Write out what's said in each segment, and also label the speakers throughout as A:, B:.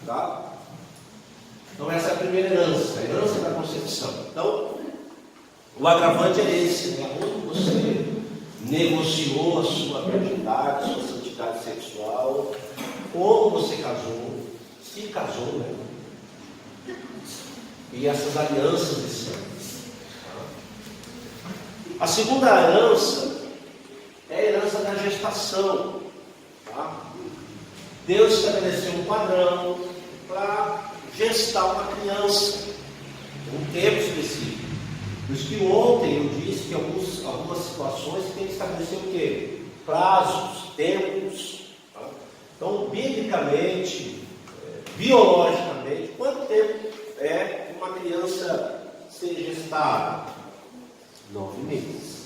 A: Tá? Então essa é a primeira herança, a herança da concepção. Então, o agravante é esse, né? Onde você negociou a sua virgindade, a sua santidade sexual, como você casou, se casou, né? E essas alianças de sangue. A segunda herança é a herança da gestação. Tá? Deus estabeleceu um padrão para gestar uma criança, um tempo específico. Por isso que ontem eu disse que algumas situações tem que estabelecer o quê? Prazos, tempos. Tá? Então, biblicamente, biologicamente, quanto tempo é que uma criança ser gestada? 9 meses.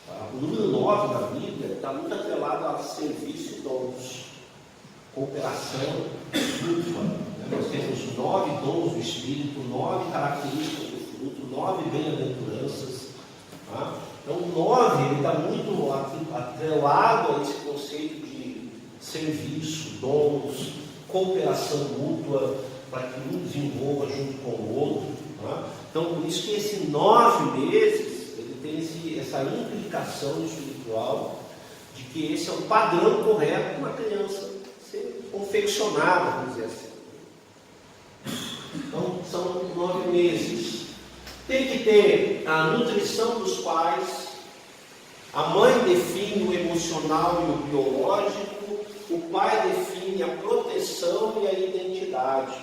A: Tá? O número 9 na Bíblia está muito atrelado a serviço e dons, cooperação mútua. Nós temos 9 dons do Espírito, 9 características do fruto, 9 bem-aventuranças. Tá? Então, o 9 está muito atrelado a esse conceito de serviço, dons, cooperação mútua, para que um desenvolva junto com o outro. Tá? Então, por isso que esse 9 meses, ele tem essa implicação espiritual de que esse é o padrão correto para uma criança ser confeccionada, vamos dizer assim. Então, são 9 meses. Tem que ter a nutrição dos pais, a mãe define o emocional e o biológico, o pai define a proteção e a identidade.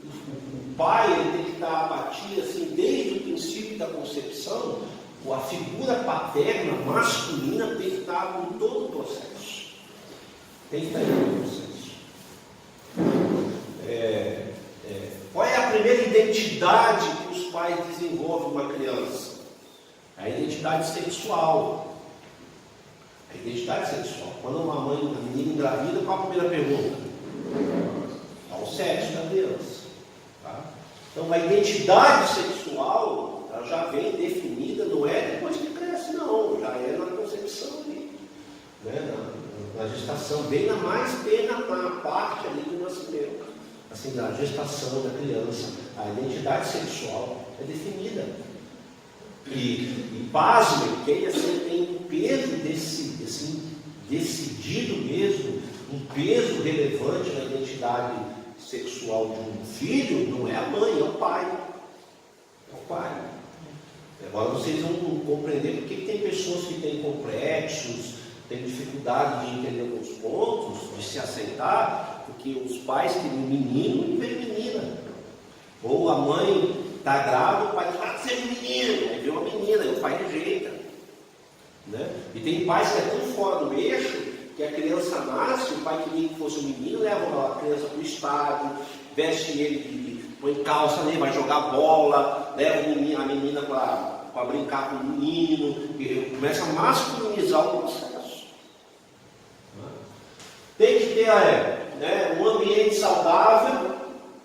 A: O pai ele tem que estar abatido assim, desde o princípio da concepção, a figura paterna, masculina, tem que estar em todo o processo. Tem que estar em todo o processo. Qual é a primeira identidade que os pais desenvolvem uma criança? A identidade sexual. A identidade sexual. Quando uma menina engravida, qual a primeira pergunta? Qual o sexo da criança? Tá? Então a identidade sexual ela já vem definida, não é depois que cresce, não. Já é na concepção ali, né? na gestação, bem na mais terra, na parte ali do nascimento. Assim, da gestação da criança, a identidade sexual é definida. E pasmem, quem assim, tem um peso decidido mesmo, um peso relevante na identidade sexual de um filho, não é a mãe, é o pai. É o pai. Agora vocês vão compreender porque tem pessoas que têm complexos, têm dificuldade de entender alguns pontos, de se aceitar, porque os pais querem um menino e vem menina. Ou a mãe está grávida, o pai diz, ah, seja menino, aí vem uma menina, e o pai rejeita. Né? E tem pais que é tão fora do eixo, que a criança nasce, o pai queria que fosse um menino, leva a criança para o estádio, veste ele, põe calça nele, vai jogar bola, leva a menina para brincar com o menino, e começa a masculinizar o processo. Tem que ter um ambiente saudável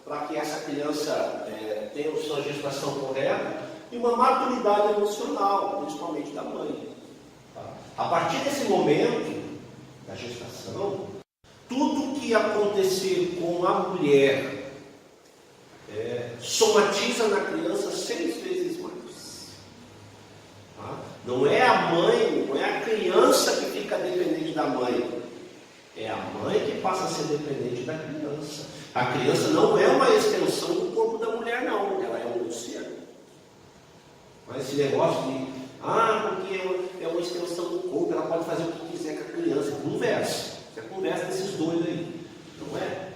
A: para que essa criança tenha a sua gestação correta e uma maturidade emocional, principalmente da mãe. Tá? A partir desse momento da gestação, tudo que acontecer com a mulher somatiza na criança 6 vezes mais. Tá? Não é a mãe, não é a criança que fica dependente da mãe. É a mãe que passa a ser dependente da criança. A criança não é uma extensão do corpo da mulher, não. Ela é um outro ser. Mas esse negócio de, porque é uma extensão do corpo, ela pode fazer o que quiser com a criança. Conversa. Você conversa desses dois aí. Não é?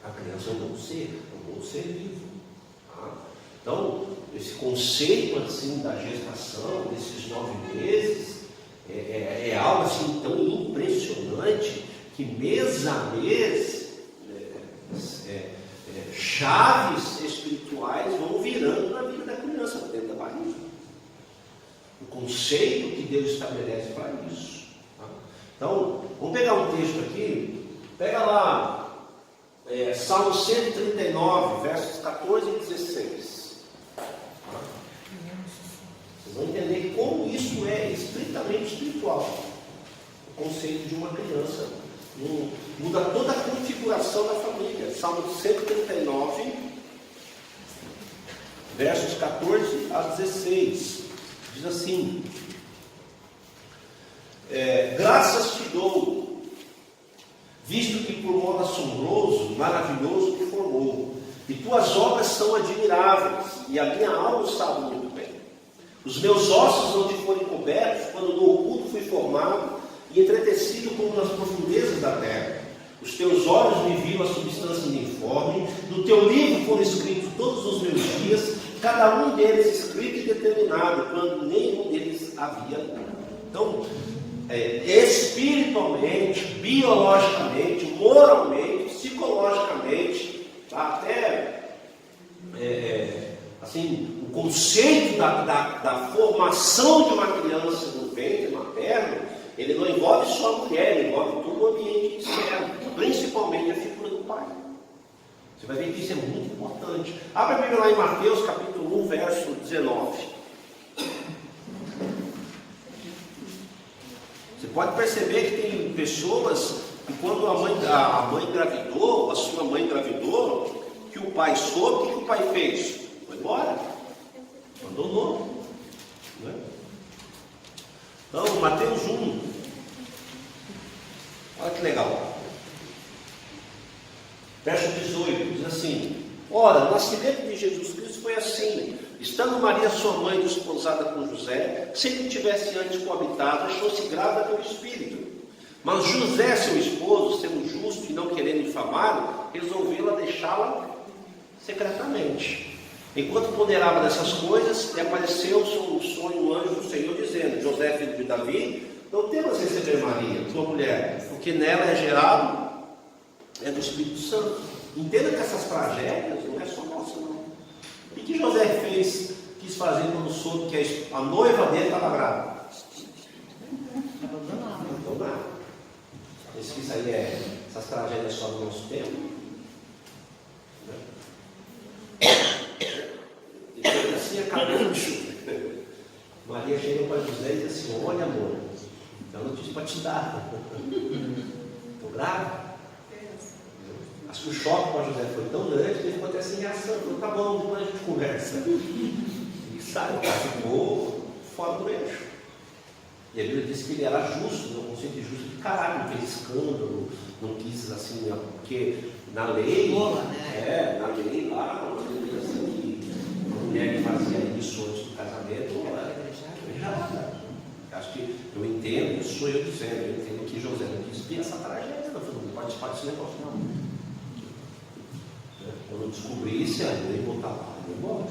A: A criança é um outro ser vivo. Tá? Então, esse conceito assim da gestação, desses 9 meses, é algo assim tão impressionante que mês a mês chaves espirituais vão virando na vida da criança, dentro da barriga. O conceito que Deus estabelece para isso. Tá? Então, vamos pegar um texto aqui, pega lá, Salmo 139, versos 14 e 16. Tá? Vocês vão entender como isso é estritamente espiritual. O conceito de uma criança
B: muda toda a configuração da família. Salmo 139, versos 14 a 16, diz assim: graças te dou, visto que por modo assombroso, maravilhoso me formou, e tuas obras são admiráveis, e a minha alma sabe muito bem. Os meus ossos não te foram cobertos, quando no oculto fui formado, e entretecido como nas profundezas da terra. Os teus olhos me viram a substância informe, no teu livro foram escritos todos os meus dias, cada um deles escrito e determinado, quando nenhum deles havia. Então, espiritualmente, biologicamente, moralmente, psicologicamente, até assim, o conceito da formação de uma criança no ventre materno, ele não envolve só a mulher, ele envolve todo o ambiente externo, principalmente a figura do pai. Você vai ver que isso é muito importante. Abra a Bíblia lá em Mateus capítulo 1, verso 19. Você pode perceber que tem pessoas que quando a mãe engravidou, a sua mãe engravidou, que o pai soube, o que o pai fez? Foi embora, abandonou, né? Então, Mateus 1, olha que legal, verso 18, diz assim: ora, o nascimento de Jesus Cristo foi assim: estando Maria, sua mãe, desposada com José, sem que tivesse antes coabitado, achou-se grávida pelo Espírito. Mas José, seu esposo, sendo justo e não querendo difamá-lo, resolveu deixá-la secretamente. Enquanto ponderava dessas coisas, lhe apareceu no sonho um anjo do Senhor, dizendo: José, filho de Davi, não temas receber Maria, tua mulher, porque nela é gerado do Espírito Santo. Entenda que essas tragédias não é só nossa, não. O que José quis fazer quando soube que a noiva dele estava grávida? Abandonar. Pensa que isso aí essas tragédias só do nosso tempo? E foi assim acabou. Maria chega para José e diz assim: olha, amor, eu não disse para te dar. Estou grávida. Acho que o choque para José foi tão grande que ele ficou até sem reação. Falou: tá bom, depois a gente conversa. E sabe, o cara ficou fora do eixo. E a Bíblia diz que ele era justo, no conceito de justo de caralho, não fez escândalo, não quis assim, porque na lei, na lei lá, assim, que a mulher que fazia isso antes do casamento era apedrejada. Acho que eu entendo, isso sou eu dizendo, eu entendo que José não quis ver essa tragédia, não participar desse negócio, não. Quando eu descobrisse, eu ia botar lá, eu vou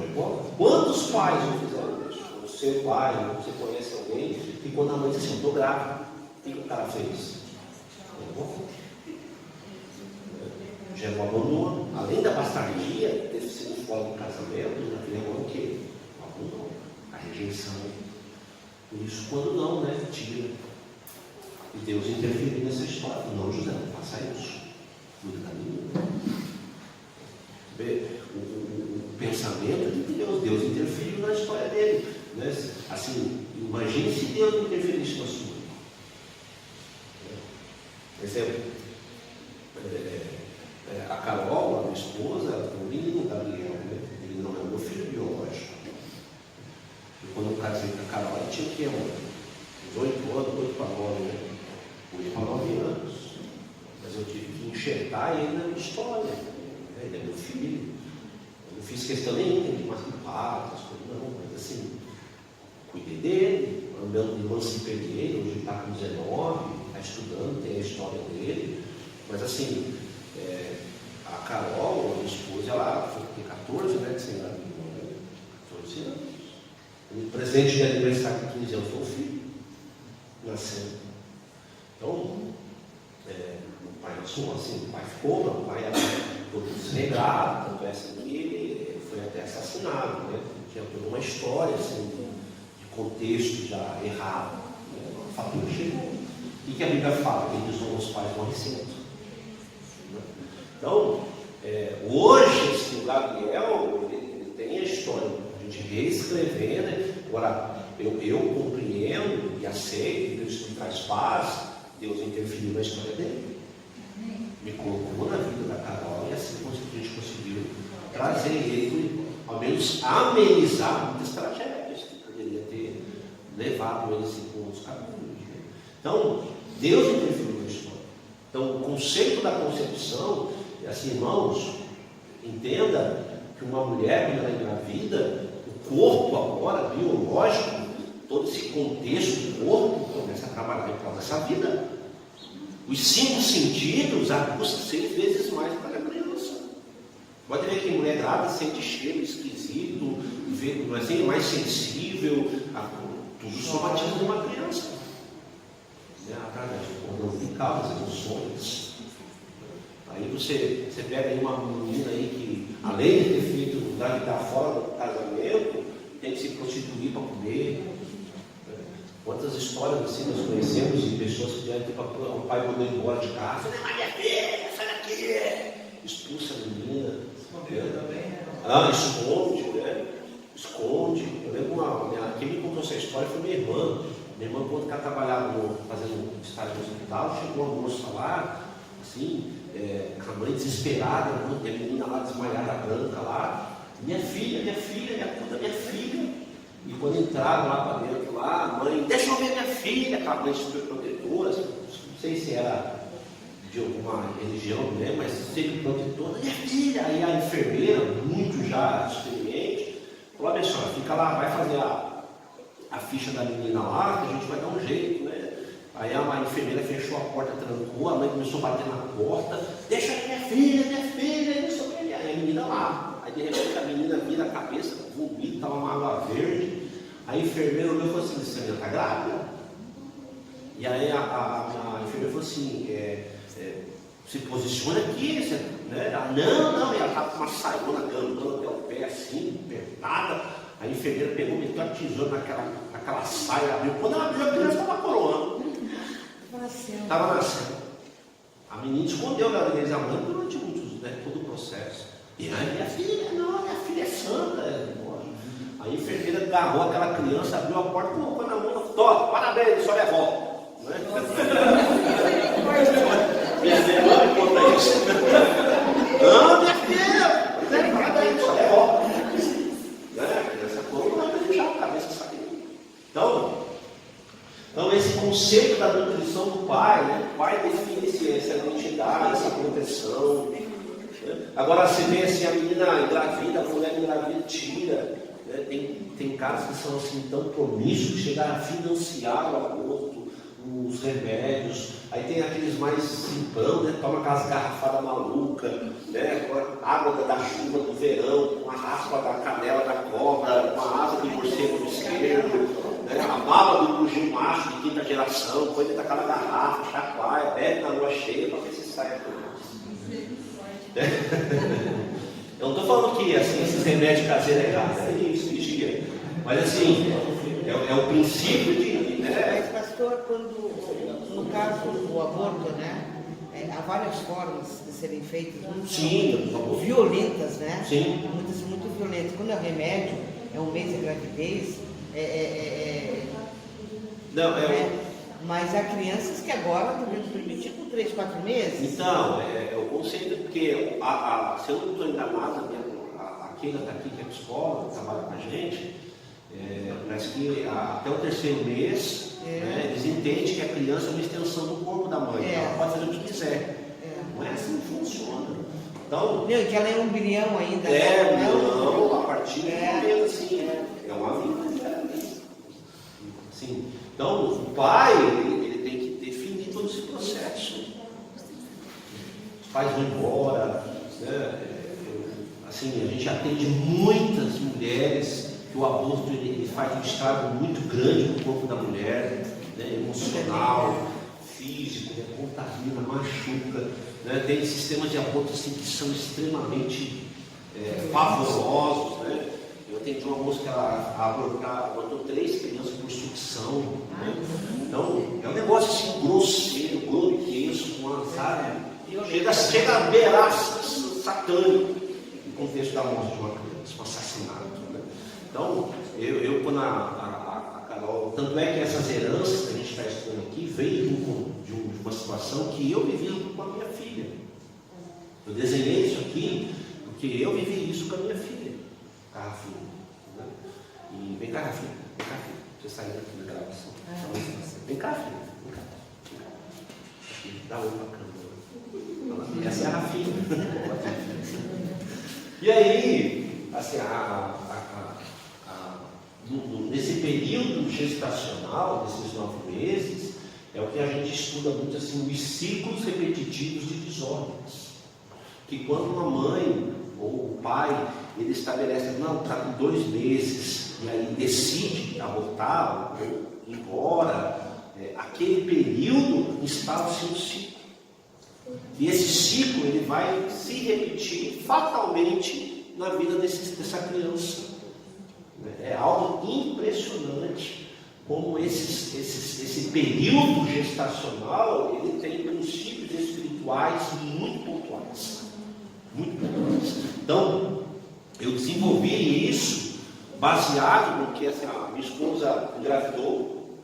B: embora. Quantos pais não fizeram isso? Você pai, você conhece alguém, e quando a mãe diz assim: estou grávida, o que o cara fez? Gerou abandono. Além da bastardia, ter sido fora do casamento, já levou o quê? O abandono, a rejeição. Por isso, quando não, né? Tira. E Deus interferiu nessa história. Não, José, não faça isso. Cuida da minha. O pensamento de Deus. Deus interferiu na história dele. Né? Assim, imagine se Deus interferisse na sua. Por exemplo, a Carol, a minha esposa, o menino Gabriel, né? Ele não é meu filho biológico. E quando eu casei com a Carol, ela tinha o quê? 18 anos, 8 para 9, né? 8 para 9 anos. Mas eu tive que enxertar ele na minha história. Né? Ele é meu filho. Eu não fiz questão nenhuma de matar, essas coisas, não, mas assim, cuidei dele, emancipei dele, hoje ele está com 19, está estudando, tem a história dele. Mas assim, a Carol, a minha esposa, ela tem 14, né? Sem nada, 14 anos. O presente de aniversário de 15 anos foi o filho, nascendo. Então, o pai nasceu assim, o pai ficou, o pai era todo desregrado, tanto é assim que ele foi até assassinado, né? Tinha toda uma história assim, de contexto já errado, né? O fator chegou. O que a Bíblia fala? Quem desonra os pais morre cedo. Então, hoje, assim, o Gabriel, ele tem a história, a gente reescrever, né? Agora, eu compreendo e aceito, Deus me traz paz, Deus interferiu na história dele. Me colocou na vida da Carol e assim a gente conseguiu trazer ele, ao menos amenizar muitas tragédias que poderia ter levado eles por outros caminhos. Né? Então, Deus interferiu na história. Então, o conceito da concepção é assim, irmãos, entenda que uma mulher, quando ela engravida, o corpo agora, biológico, todo esse contexto do corpo começa a trabalhar em prol dessa vida. Os 5 sentidos aguçam 6 vezes mais para a criança. Pode ver que mulher grávida sente cheiro esquisito, vê, não é assim, mais sensível, tudo somatismo de uma criança. Né? Através do cordão umbilical, das emoções. Aí você pega aí uma menina aí que, além de ter feito engravidar fora do casamento, tem que se prostituir para comer. Quantas histórias assim nós conhecemos de pessoas que devem ter o pai mandou embora de casa. Não é minha filha, sai daqui! Expulsa a menina. Escondeu também, né? Esconde, né? Esconde. Eu lembro quem me contou essa história foi minha irmã. Minha irmã, quando ela trabalhava fazendo estágio no hospital, chegou uma moça lá, assim, com a mãe desesperada, e a menina lá desmaiada, branca lá. Minha filha, minha filha. E quando entraram lá para dentro, lá, a mãe, deixa eu ver minha filha, aquela mãe super protetora, não sei se era de alguma religião, né, mas sempre protetora, minha filha. Aí a enfermeira, muito já experiente, falou: olha, senhora, fica lá, vai fazer a ficha da menina lá, que a gente vai dar um jeito, né? Aí a enfermeira fechou a porta, trancou, a mãe começou a bater na porta, deixa minha filha, não sei o que. Aí a menina lá. Aí de repente a menina vira a cabeça, vomita uma água verde. A enfermeira olhou e falou assim: essa menina está grávida? E aí a enfermeira falou assim: se posiciona aqui, né? Ela, não, e ela estava com uma saiona grandona até o pé assim, apertada. A enfermeira pegou, meteu a tesoura naquela saia, abriu. Quando ela abriu, a criança estava coroando. Estava nascendo. A menina escondeu a gravidez da mãe durante todo o processo. E aí, minha filha é santa. A enfermeira agarrou aquela criança, abriu a porta, colocou na mão, toma, parabéns, só é avó. Minha irmã conta isso. Minha filha, parabéns, só é avó. A criança colocou, já a cabeça saiu. Então, esse conceito da nutrição do pai, né? O pai define essa identidade, essa proteção. Agora você vê assim, a menina engravida, a mulher engravida, tira. Né? Tem casos que são assim tão promíscuos que chegaram a financiar o aborto, os remédios. Aí tem aqueles mais simplão, né? Toma aquelas garrafadas malucas, né? Água da chuva do verão, com a raspa da canela da cobra, com a asa do morcego esquerdo, né? A baba do bugio macho de 5ª geração, põe dentro daquela garrafa, chacoalha, bebe na lua cheia para ver se sai a coisa. Eu não estou falando que assim, esses remédios caseiros é errado, é isso, vigia. Mas assim, é o princípio de.
C: Mas, pastor, no caso do aborto, né? Há várias formas de serem feitas, muito violentas, né?
B: Sim.
C: Muitas muito violentas. Quando é remédio, é um mês de gravidez, mas há crianças que agora devem permitir com 3, 4 meses.
B: Então, é o conceito, porque se eu não estou enganado, a Keila está aqui, que é psicóloga, trabalha com a gente, parece que até o 3º mês, né, eles entendem que a criança é uma extensão do corpo da mãe, ela pode fazer o que quiser. Não é assim que funciona. Então,
C: que ela é um embrião ainda.
B: Não, a partir do momento, assim, é uma vida. Assim, então, o pai, ele tem que definir todo esse processo. Os pais vão embora, né? Assim, a gente atende muitas mulheres que o aborto ele faz um estrago muito grande no corpo da mulher, né? Emocional, físico, né? Contamina, machuca. Né? Tem sistemas de aborto assim, que são extremamente pavorosos. Né? Eu atendi uma moça que ela abortou 3 crianças por sucção. Né? Então, é um negócio assim grosseiro, grotesco, chega a beirar satânico no contexto da morte de uma criança, um assassinato. Né? Então, eu quando a Carol, tanto é que essas heranças que a gente está estudando aqui veio de de uma situação que eu vivi com a minha filha. Eu desenhei isso aqui porque eu vivi isso com a minha filha, a Rafinha. Né? E vem cá, Rafinha, você saiu daqui da gravação. Vem cá, filha, vem cá. Aqui, dá oi pra câmera. Essa é a Rafinha. E aí, assim, nesse período gestacional, desses 9 meses, é o que a gente estuda muito assim, os ciclos repetitivos de desordens. Que quando uma mãe ou o pai, ele estabelece, não, está com 2 meses, e aí decide abortar ou ir embora, aquele período instala-se um ciclo. E esse ciclo ele vai se repetir fatalmente na vida dessa criança. É algo impressionante como esse período gestacional ele tem princípios espirituais muito pontuais. Muito pontuais. Então, eu desenvolvi isso baseado no que a minha esposa engravidou.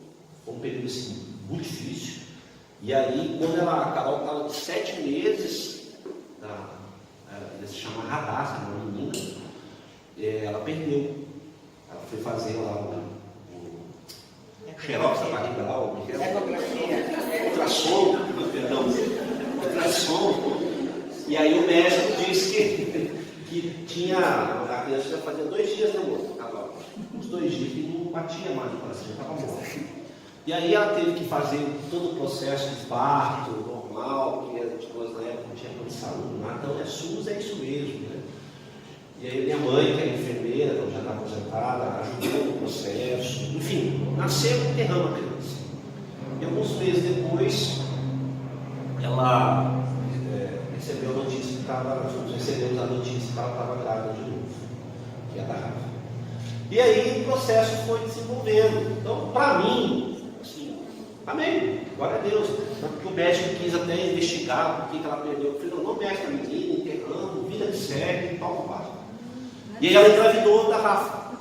B: Foi um período assim, muito difícil. E aí, quando a Carol estava de 7 meses, ela se chama Radassa, uma menina, ela perdeu. Ela foi fazer lá o xerox da barriga lá, o ultrassom, e aí o médico disse que tinha, a criança já fazia 2 dias, né, moço? Uns 2 dias que não batia mais no coração, estava morto. E aí ela teve que fazer todo o processo de parto normal, que as pessoas na época não tinham plano de saúde, então SUS é isso mesmo, né? E aí minha mãe, que é enfermeira, então já está aposentada, ajudou no processo, enfim, nasceu e enterramos a criança. E alguns meses depois, ela recebeu a notícia que recebemos a notícia que ela estava grávida de novo, que é da Rafa. E aí o processo foi desenvolvendo. Então, para mim, assim, amém, glória a Deus. Porque o médico quis até investigar por que ela perdeu. Eu falei, não mexe na menina, enterrando, vida de segue, tal. E aí ela engravidou da Rafa.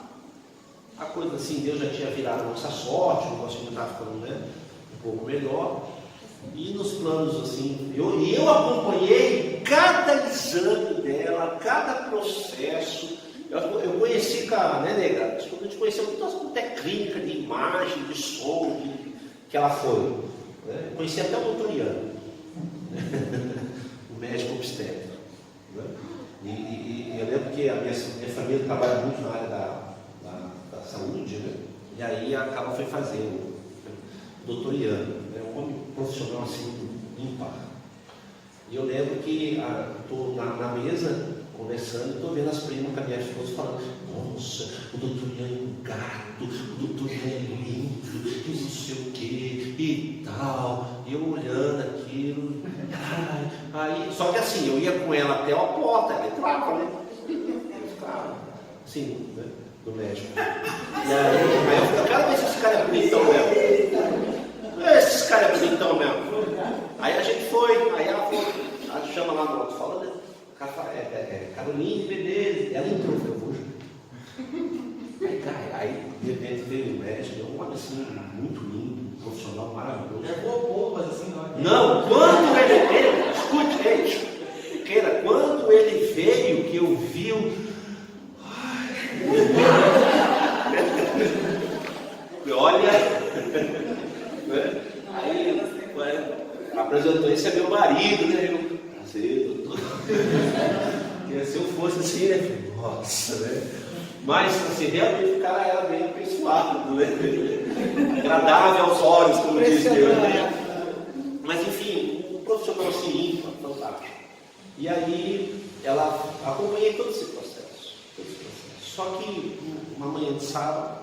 B: A coisa assim, Deus já tinha virado a nossa sorte, o negócio já estava ficando, né, um pouco melhor. E nos planos assim, eu acompanhei cada exame dela, cada processo. Eu conheci, cara, né, nega? A gente conheceu muitas técnicas de imagem, de som, que ela foi. Né? Eu conheci até o doutor Ian, o médico obstetra. Né? E eu lembro que a minha família trabalha muito na área da saúde, né? E aí a Carol foi fazer o doutor Ian, né? Um homem profissional assim, ímpar. E eu lembro que estou na mesa conversando, estou vendo as primas com a minha esposa falando, nossa, o doutor Ian é um gato, o doutor Ian é lindo, e não sei o que, e tal. E eu olhando aquilo, aí, só que assim, eu ia com ela até a porta, ela entrava, né? Eu ficava, assim, né? Do médico. E aí eu ficava, cara, mas esse cara é bonitão mesmo. Esses caras é bonitão mesmo. Aí a gente foi, aí ela chama lá no alto-falante, né? Caroline Bedez, ela entrou, eu vou junto. Aí de repente veio o médico, um homem assim, muito lindo, profissional maravilhoso.
D: É bobo, mas assim
B: não. Quando ele veio, escute, Queira, quando ele veio, que eu vi olha, aí apresentou, esse é meu marido, né? Prazer, doutor. Se eu fosse assim, né? Nossa, né? Mas, assim, realmente o cara era bem apessoado, né? Agradável aos olhos, como diz Deus, né? Mas, enfim, um profissional assim, ímpar, fantástico. E aí, acompanhei todo esse processo. Só que, uma manhã de sábado,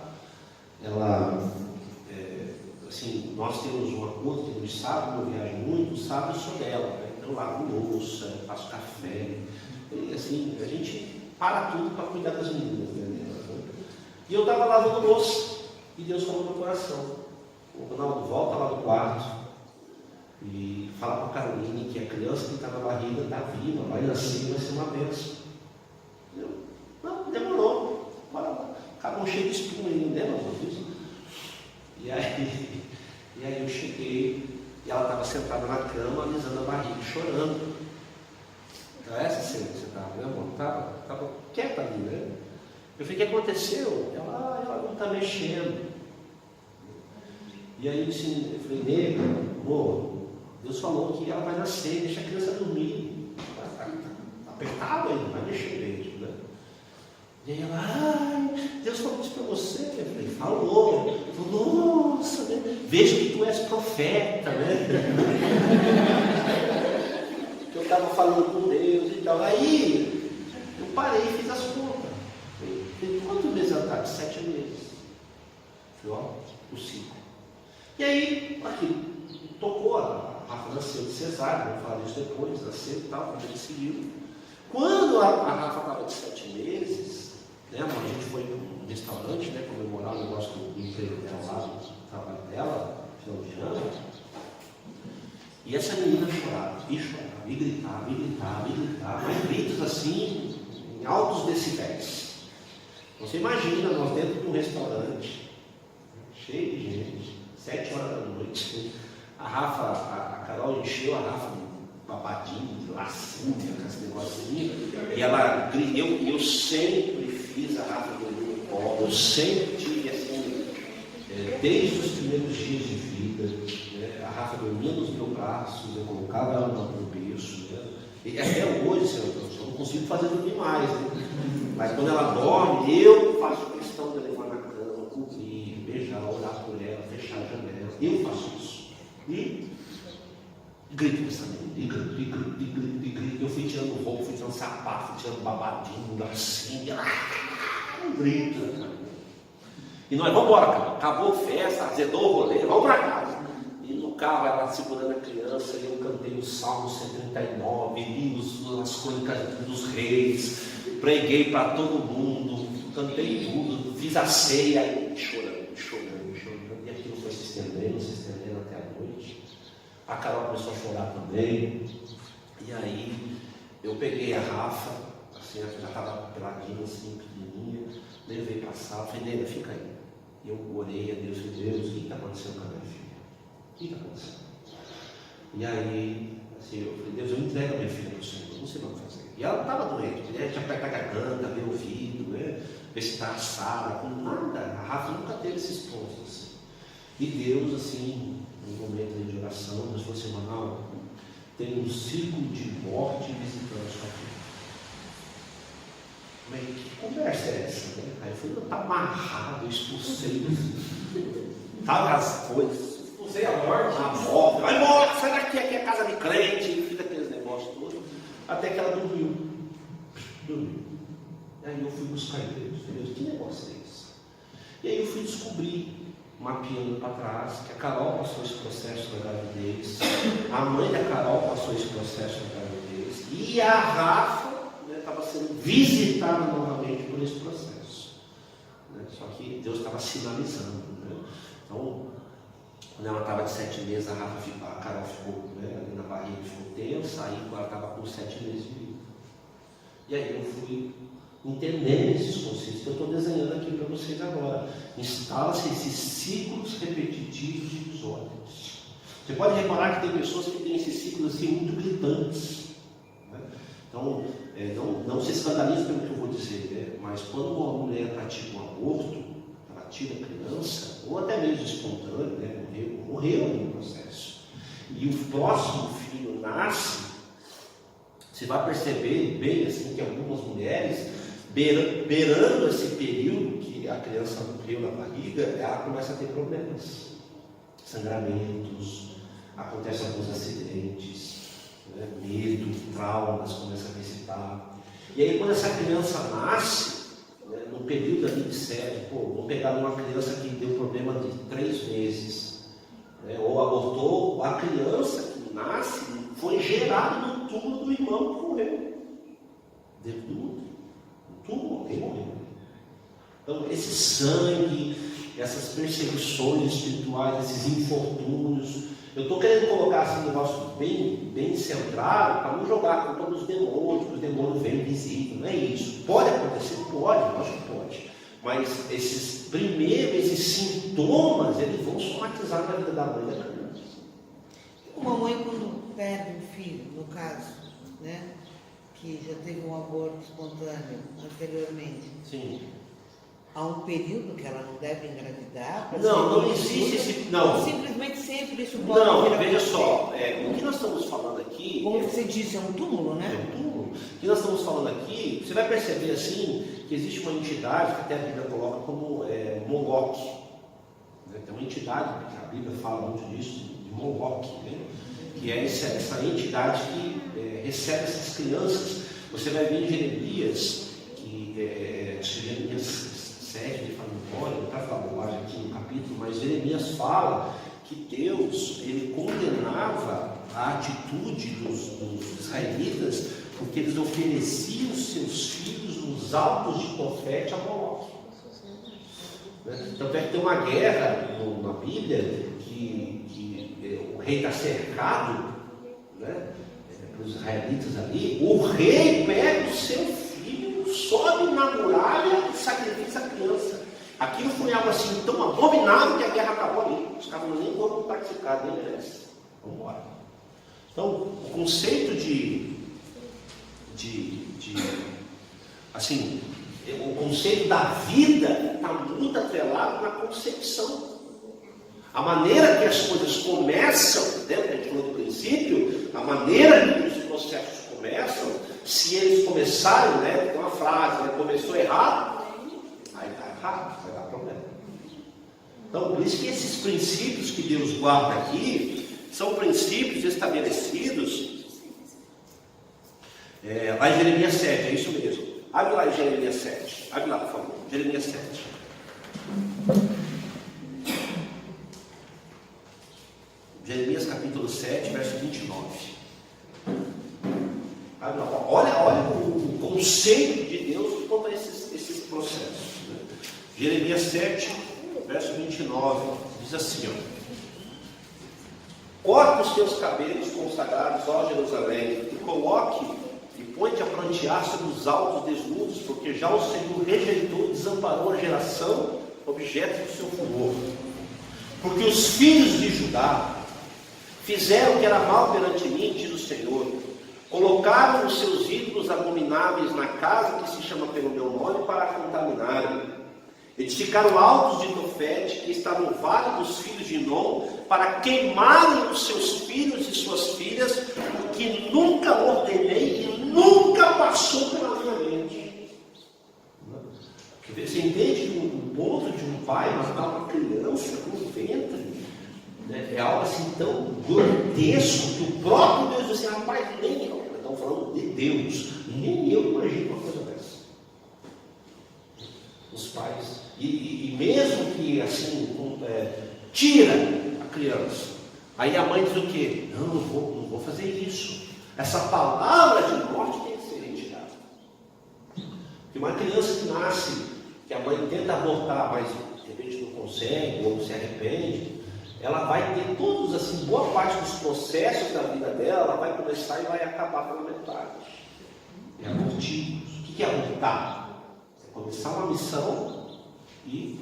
B: assim, nós temos um acordo que no sábado eu viajo muito, sábado eu sou dela, né? Então eu lavo louça, faço café, e assim, a gente para tudo para cuidar das meninas, né? E eu estava lavando louça, e Deus falou no meu coração, o Ronaldo, volta lá do quarto, e fala para a Caroline que a criança que está na barriga está viva, vai nascer, vai ser uma bênção. Não, demorou, bora lá. Acabou cheio de espinho ainda, né, irmão? E aí eu cheguei, E ela estava sentada na cama, alisando a barriga, chorando. Então, essa cena que você estava, né, amor? Estava quieta ali, né? Eu falei, o que aconteceu? Ela não está mexendo. E aí eu falei, nega, amor, Deus falou que ela vai nascer, deixa a criança dormir. Apertava ainda, vai mexer dentro, né? E aí ela, Deus falou isso para você. Eu falei, falou. Falou, nossa, né? Vejo que tu és profeta, né? Que eu estava falando com Deus e tal. Aí eu parei e fiz as contas. Falei, quantos meses ela está? 7 meses. Falei, ó, o 5. E aí, aqui, tocou, a Rafa nasceu de cesárea, vamos falar disso depois, nasceu e tal, quando ele seguiu. Quando a Rafa estava de 7 meses, né, a gente foi num restaurante, né, comemorar o negócio do emprego dela lá, do trabalho dela, final de ano. E essa menina chorava, e gritava, mas gritos assim, em altos decibéis. Você imagina, nós dentro de um restaurante, cheio de gente, 7 horas da noite, a Rafa, a Carol encheu a Rafa de babadinho, de lacinho, com esse negocinho, e ela, eu sempre fiz a Rafa dormir no colo, eu sempre tive assim, desde os primeiros dias de vida, né, a Rafa dormia nos meus braços, eu colocava ela no berço, né, e até hoje, eu não consigo fazer dormir mais, né, mas quando ela dorme, eu faço questão de levar na cama, cobrir, beijar, olhar por ela, fechar a janela, eu faço isso, e grito nessa menina, e grito, eu fui tirando roupa, fui tirando sapato, fui tirando babadinho, lacinho, grito. E nós, vamos embora, cara. Acabou a festa, azedou o rolê, vamos para casa. E no carro ela segurando a criança, e eu cantei o Salmo 139, li as crônicas dos reis, preguei para todo mundo, cantei tudo, fiz a ceia, chorando. E aquilo foi se estendendo até a noite. A Carol começou a chorar também. E aí eu peguei a Rafa, assim, ela já estava peladinha, assim, pequenininha, levei para a sala, falei, nega, fica aí. E eu orei a Deus, falei, Deus, o que está acontecendo com a minha filha? O que está acontecendo? E aí, assim, eu falei, Deus, eu entrego a minha filha para o Senhor, não sei o que fazer. E ela estava doente, né? Tinha apertar a garganta, ver o ouvido, né? Ver se está assada, com nada. A Rafa nunca teve esses pontos, assim. E Deus, assim, no momento de oração, Deus falou assim, Manaus, tem um ciclo de morte visitando a sua vida. Mas que conversa é essa? Né? Aí eu falei, está amarrado, eu expulsei as coisas, expulsei a morte, vai embora, sai daqui, aqui é casa de crente, fica aqueles negócios todos, até que ela dormiu. E aí eu fui buscar Deus, falei, que negócio é esse? E aí eu fui descobrir, mapeando para trás, que a Carol passou esse processo da gravidez, a mãe da Carol passou esse processo da gravidez, e a Rafa estava sendo visitada novamente por esse processo, né? Só que Deus estava sinalizando, né? Então, quando ela estava de 7 meses, a Carol ficou, né, ali na barriga, ficou tensa, aí ela estava com 7 meses de vida. E aí eu fui entendendo esses conceitos que eu estou desenhando aqui para vocês agora. Instala-se esses ciclos repetitivos de desordens. Você pode reparar que tem pessoas que têm esses ciclos assim muito gritantes, né? Então, não se escandalize pelo que eu vou dizer, né? Mas quando uma mulher pratica um aborto, ela tira a criança, ou até mesmo espontâneo, né? morreu no processo, e o próximo filho nasce, você vai perceber bem assim que algumas mulheres, beirando esse período que a criança morreu na barriga, ela começa a ter problemas, sangramentos, acontecem alguns acidentes, né? Medo, traumas começam a visitar. E aí quando essa criança nasce, né, no período ali de série, vamos pegar uma criança que deu problema de 3 meses, né, ou abortou, a criança que nasce foi gerada no túmulo do irmão que morreu. Dentro do túmulo. No túmulo, alguém morreu. Então esse sangue, essas perseguições espirituais, esses infortúnios, eu estou querendo colocar assim um negócio bem centrado para não jogar com todos os demônios, que os demônios vêm invisíveis, não é isso. Pode acontecer? Pode, lógico que pode. Mas esses sintomas, eles vão somatizar na vida da mãe da criança.
C: Uma mãe quando perde um filho, no caso, né, que já teve um aborto espontâneo anteriormente,
B: Sim.
C: há um período que ela não deve engravidar?
B: Não existe esse... Não.
C: Simplesmente sempre isso pode
B: Não,
C: vir a
B: veja
C: acontecer.
B: só, o que nós estamos falando aqui...
C: Como você disse, é um túmulo, né?
B: É um túmulo. O que nós estamos falando aqui, você vai perceber assim, que existe uma entidade, que até a Bíblia coloca como Moloque. Né? Tem uma entidade, que a Bíblia fala muito disso, de Moloque, né? Que é essa entidade que recebe essas crianças. Você vai ver em Jeremias, Jeremias 7, de memória, não está falando lá aqui no capítulo, mas Jeremias fala que Deus, ele condenava a atitude dos israelitas, porque eles ofereciam seus filhos nos altos de Tofete a Moloque. Tanto é que tem uma guerra na Bíblia, que o rei está cercado, né, pelos israelitas ali. O rei pega o seu filho, sobe na muralha e sacrifica a criança. Aquilo foi algo assim tão abominável que a guerra acabou ali. Os caras nem foram praticados, nem merece. Vamos embora. Então, o conceito assim, o conceito da vida está muito atrelado na concepção. A maneira que as coisas começam, né, que a gente falou do princípio, a maneira que os processos começam, se eles começarem, né, tem uma frase, né, começou errado, aí está errado, vai dar problema. Então, por isso que esses princípios que Deus guarda aqui, são princípios estabelecidos lá em Jeremias 7, é isso mesmo. Abre lá em Jeremias 7. Abre lá, por favor. Jeremias 7. Jeremias capítulo 7, verso 29. Abre lá. Olha o conceito de Deus quanto a esses processos. Né? Jeremias 7, verso 29, diz assim, ó. Corte os teus cabelos consagrados, ó Jerusalém, e coloque e põe-te a prantear sobre os altos desnudos, porque já o Senhor rejeitou e desamparou a geração, objeto do seu furor. Porque os filhos de Judá fizeram o que era mal perante mim, diz o Senhor. Colocaram os seus ídolos abomináveis na casa que se chama pelo meu nome para contaminarem. Edificaram altos de Tofete, que está no vale dos filhos de Inom, para queimarem os seus filhos e suas filhas, o que nunca ordenei e nunca passou pela minha mente. Você entende que o ponto de um pai matar uma criança no ventre, né, é algo assim tão grotesco que o próprio Deus diz assim, rapaz, nem eu, estamos falando de Deus, nem eu imagino uma coisa dessa. Os pais, e mesmo que assim, tira a criança, aí a mãe diz o quê? Não vou fazer isso. Essa palavra de morte tem que ser retirada. Porque uma criança que nasce, que a mãe tenta abortar, mas de repente não consegue, ou se arrepende, ela vai ter todos, assim, boa parte dos processos da vida dela, ela vai começar e vai acabar pela metade. É abortivos. O que é abortar? É começar uma missão e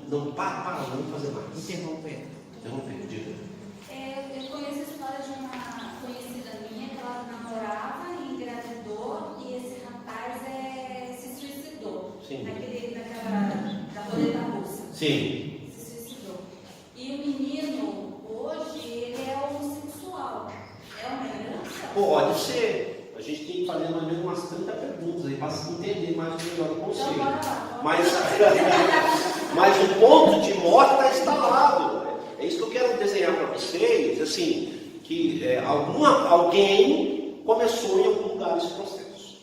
B: não para não fazer mais.
C: Interromper,
B: diga.
D: Eu conheço a história de uma conhecida minha, que ela namorava e engravidou, e esse rapaz se suicidou.
B: Sim.
D: Da roleta russa.
B: Sim.
D: Se suicidou. E o menino, hoje, ele é homossexual. É uma herança?
B: Pode ser. A gente tem que fazer mais ou menos umas 30 perguntas aí para entender mais melhor o conceito.
D: Então, bora lá.
B: Mas o ponto de morte está instalado. É isso que eu quero desenhar para vocês, assim, que alguém começou em algum lugar esse processo.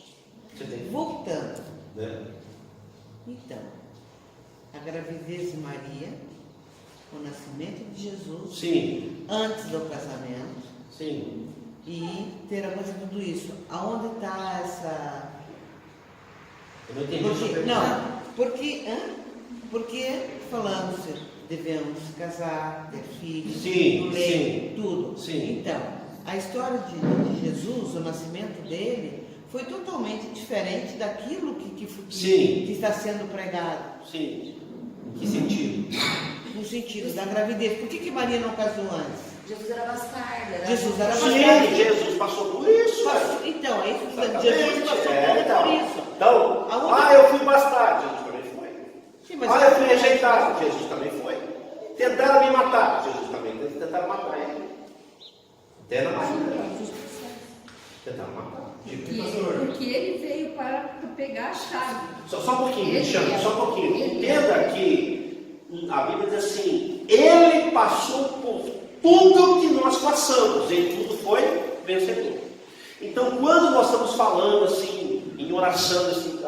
B: Você tem...
C: voltando.
B: Né?
C: Então, a gravidez de Maria, o nascimento de Jesus,
B: Sim.
C: antes do casamento,
B: Sim.
C: e ter a coisa de tudo isso. Aonde está essa...
B: Eu não entendi a sua pergunta.
C: Porque falamos que devemos casar, ter filhos,
B: Sim,
C: ler,
B: sim.
C: tudo.
B: Sim.
C: Então, a história de Jesus, o nascimento dele, foi totalmente diferente daquilo que está sendo pregado.
B: Sim. Em que sentido?
C: No sentido da gravidez. Por que Maria não casou antes?
D: Jesus era bastardo.
C: Jesus era
A: Sim,
C: bastardo.
A: Jesus passou por isso.
C: Então, é isso que eu estou dizendo.
A: Exatamente.
C: Jesus passou por isso.
A: Então,
C: Aonde-
A: eu fui bastardo, Jesus também foi.
C: Sim, mas
A: Eu fui rejeitado, Jesus também foi. Tentaram me matar, Jesus também tentaram matar ele. Até na maioria. Tentaram matar.
E: Porque ele veio para pegar a chave.
A: Só um pouquinho,
E: Ele
A: Cristiano,
E: é-
A: só um pouquinho.
E: ele
A: Entenda que a Bíblia diz assim: ele passou por tudo que nós passamos, em tudo foi vencedor. Então, quando nós estamos falando assim, em oração, assim,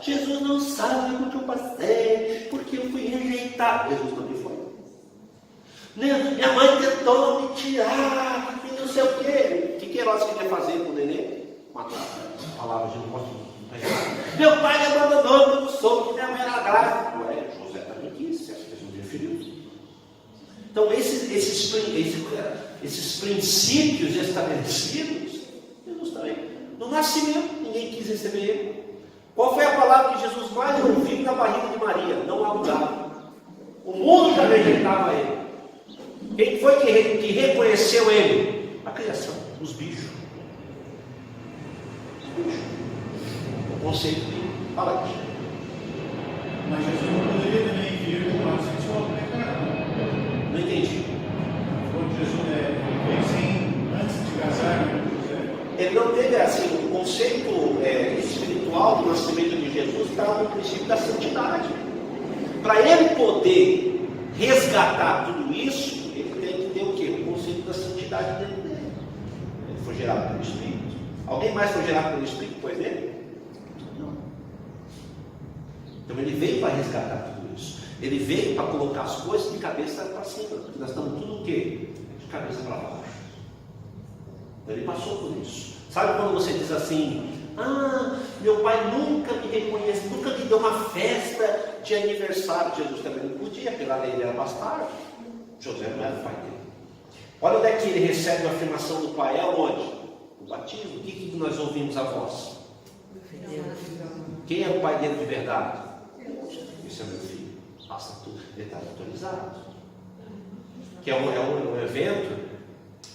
A: Jesus não sabe o que eu passei, porque eu fui rejeitado. Jesus também foi. Minha mãe tentou me tirar, e não sei o quê. O que Herodes queria fazer com o neném? Matar. A palavra de não posso pegar. Meu pai me abandonou quando soube que minha mãe era grávida. Ué, José também quis, acho que eles não tinham filhos. Então, esses princípios estabelecidos, Jesus também. No nascimento, ninguém quis receber ele. Qual foi a palavra que Jesus mais ouviu na barriga de Maria? Não há lugar. O mundo já rejeitava ele. Quem foi que reconheceu ele? A criação, os bichos. O conceito de. Fala aqui.
F: Mas Jesus não poderia também vir com uma sexual, né, cara?
A: Não entendi.
F: Quando Jesus veio sem, antes de casar, né, José?
A: Ele não teve assim, o conceito espiritual do nascimento de Jesus estava no princípio da santidade. Para ele poder resgatar tudo isso, ele tem que ter o quê? O conceito da santidade dentro dele. Ele foi gerado pelo Espírito. Alguém mais foi gerado pelo Espírito depois dele? Não. Então ele veio para resgatar tudo isso. Ele veio para colocar as coisas de cabeça para cima. Porque nós estamos tudo o quê? De cabeça para baixo. Então ele passou por isso. Sabe quando você diz assim: meu pai nunca me reconhece, nunca me deu uma festa de aniversário. Jesus também não podia, pela lei ele era bastardo. José não era o pai dele. Olha onde é que ele recebe a afirmação do pai, é onde? O batismo. O que nós ouvimos a voz? Quem é o pai dele de verdade? Esse é meu filho. Passa tudo, ele está autorizado. Que é um evento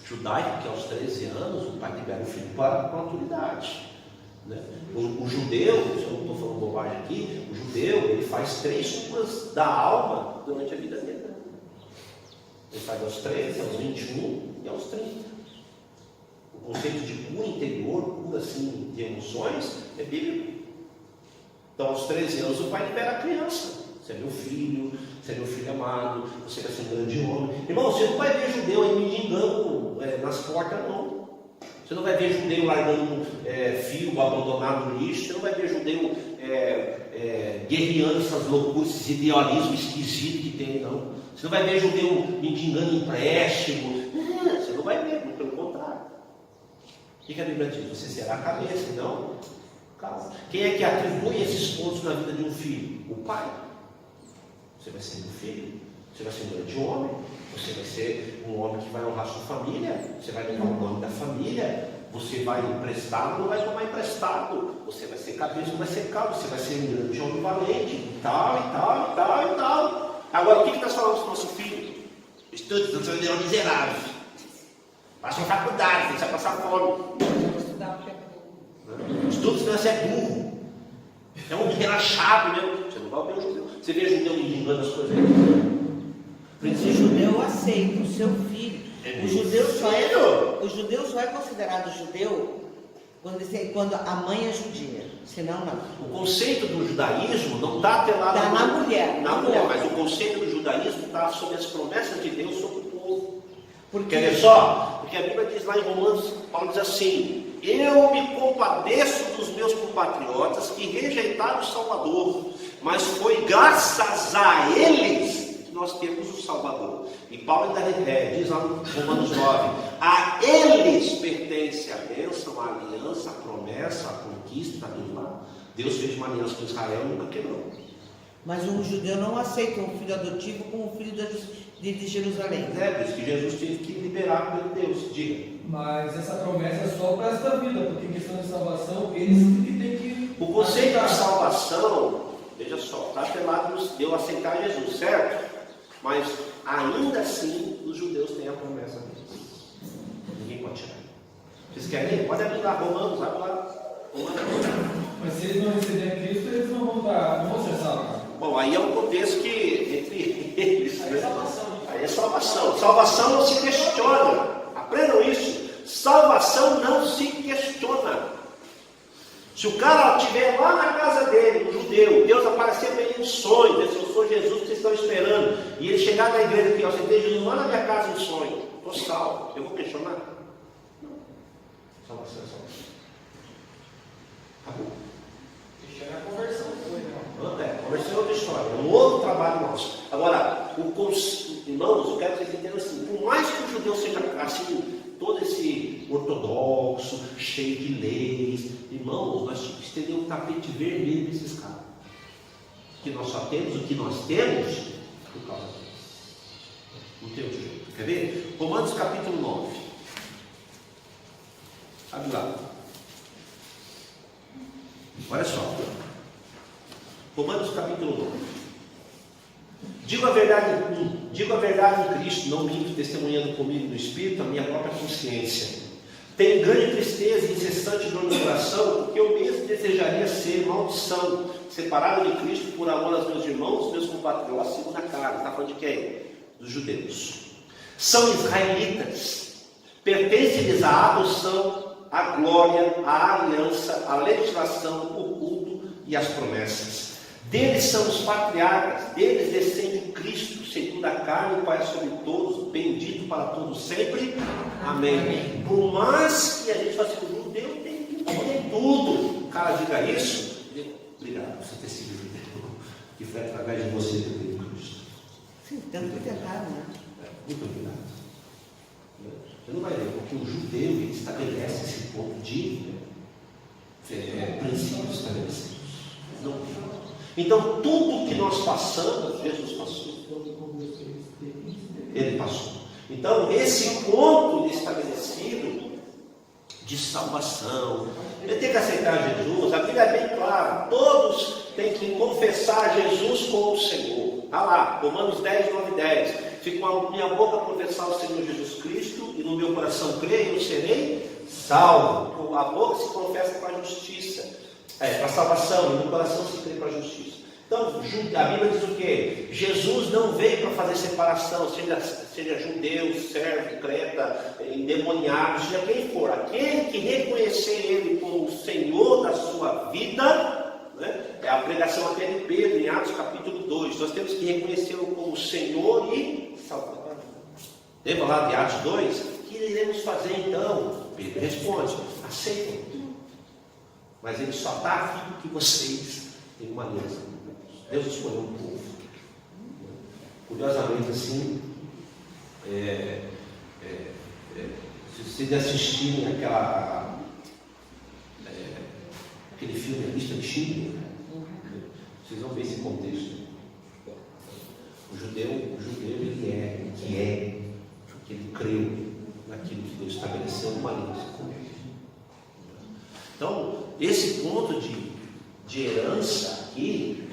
A: judaico que aos 13 anos o pai libera o filho para a autoridade. Né? O judeu, se eu não estou falando bobagem aqui, o judeu ele faz 3 curas da alma durante a vida dele. Ele faz aos 13, aos 21 e aos 30. O conceito de cura interior, cura assim, de emoções, é bíblico. Então, aos 13 anos, o pai libera a criança. Você é meu filho, você é meu filho amado, você vai ser um grande homem. Irmão, você não vai ver judeu aí mendigando nas portas, não. Você não vai ver judeu largando fio abandonado no lixo. Você não vai ver judeu guerreando essas loucuras, esse idealismo esquisito que tem, não. Você não vai ver judeu mendigando empréstimo. Você não vai ver, pelo contrário. O que a Bíblia diz? Você será a cabeça, não? Calma. Quem é que atribui esses pontos na vida de um filho? O pai. Você vai ser meu filho, você vai ser um grande homem, você vai ser um homem que vai honrar sua família, você vai levar o nome da família, você vai emprestado, não vai tomar emprestado, você vai ser cabeça, não vai ser cabo, você vai ser um grande homem valente, e tal, e tal, e tal, e tal. Agora, o que nós falamos para o nosso filho? Estude, não seja um miserável. Faça uma faculdade, você vai passar fome. Estude, senão você é burro. É um relaxado mesmo. Você não vai ver o judeu. Você vê judeu mendigando as coisas aí.
C: O judeu aceita o seu filho. O judeu só é considerado judeu quando a mãe é judia. Senão, não.
A: O conceito do judaísmo não está atrelado
C: na mulher.
A: Na mulher, mas o conceito do judaísmo está sobre as promessas de Deus sobre o povo.
C: Porque,
A: quer ver só? Porque a Bíblia diz lá em Romanos, Paulo diz assim: eu me compadeço dos meus compatriotas que rejeitaram o Salvador, mas foi graças a eles que nós temos o Salvador. E Paulo ainda diz lá em Romanos 9: a eles pertence a bênção, a aliança, a promessa, a conquista, está tudo lá. Deus fez uma aliança com Israel e nunca quebrou.
C: Mas um judeu não aceita um filho adotivo como um filho de Jerusalém.
A: É por isso que Jesus teve que liberar pelo Deus. Diga.
G: Mas essa promessa é só para esta vida, porque em questão de salvação, eles que têm que.
A: O conceito de salvação, veja só, está atrelado de eu aceitar Jesus, certo? Mas ainda assim, os judeus têm a promessa deles.
B: Vocês querem? Pode abrir lá, Romanos, abre lá.
G: Mas se eles não receberem Cristo, eles não vão ser salvos.
B: Bom, aí é um contexto que entre eles. Aí é salvação. Salvação não se questiona. Aprendam isso. Salvação não se questiona. Se o cara estiver lá na casa dele, um judeu, Deus aparecer para ele em sonho, dizer, eu sou Jesus que vocês estão esperando, e ele chegar na igreja aqui, ó, você tem Jesus lá na minha casa em sonho, estou salvo. Eu vou questionar? Não. Salvação é salvação. Acabou.
G: Questionar a conversão foi, não.
B: Conversão é outra história, é um outro trabalho nosso. Agora, irmãos, eu quero que vocês entendam assim, por mais que o judeu seja assim, todo esse ortodoxo, cheio de leis, irmãos, nós tínhamos que estender um tapete vermelho nesses caras. Que nós só temos o que nós temos por causa deles. Não tem outro jeito. Quer ver? Romanos capítulo 9. Abre lá. Olha só. Romanos capítulo 9. Digo a verdade em Cristo, não minto, testemunhando comigo no Espírito, a minha própria consciência. Tenho grande tristeza e incessante dor no coração, porque eu mesmo desejaria ser maldição, separado de Cristo por amor aos meus irmãos, meus compatriotas, segundo a carne. Está falando de quem? Dos judeus. São israelitas, pertence-lhes a adoção, a glória, a aliança, a legislação, o culto e as promessas. Deles são os patriarcas, deles descende o Cristo, segundo a carne, o Pai é sobre todos, bendito para todos sempre. Amém. Por mais que a gente faça assim, o judeu tem tudo. O cara diga isso, obrigado por você ter sido judeu, que foi através de você que eu tenho Cristo.
C: Sim, tanto que tentaram, né?
B: Muito obrigado. Você não vai ver, porque o judeu ele estabelece esse ponto de princípios estabelecidos. Não tem. Então, tudo que nós passamos, Jesus passou. Ele passou. Então, esse ponto estabelecido de salvação, ele tem que aceitar Jesus. A Bíblia é bem clara. Todos têm que confessar Jesus como o Senhor. Está lá, Romanos 10, 9 e 10. Se com a minha boca confessar o Senhor Jesus Cristo e no meu coração crer, eu serei salvo. Com a boca se confessa para a justiça. Para a salvação, e no coração se crê para a justiça. Então, a Bíblia diz o quê? Jesus não veio para fazer separação, seja judeu, servo, creta, endemoniado, seja quem for. Aquele que reconhecer Ele como o Senhor da sua vida, né? É a pregação até de Pedro, em Atos capítulo 2. Nós temos que reconhecê-lo como Senhor e Salvador. Lembra lá de Atos 2? O que iremos fazer então? Pedro responde: aceitem. Mas ele só está aqui porque vocês têm uma aliança. Deus escolheu um povo. Curiosamente assim, se vocês assistirem aquele filme A Lista de Schindler, vocês vão ver esse contexto. O judeu ele porque ele creu naquilo que Deus estabeleceu uma aliança com ele. Então, esse ponto de herança aqui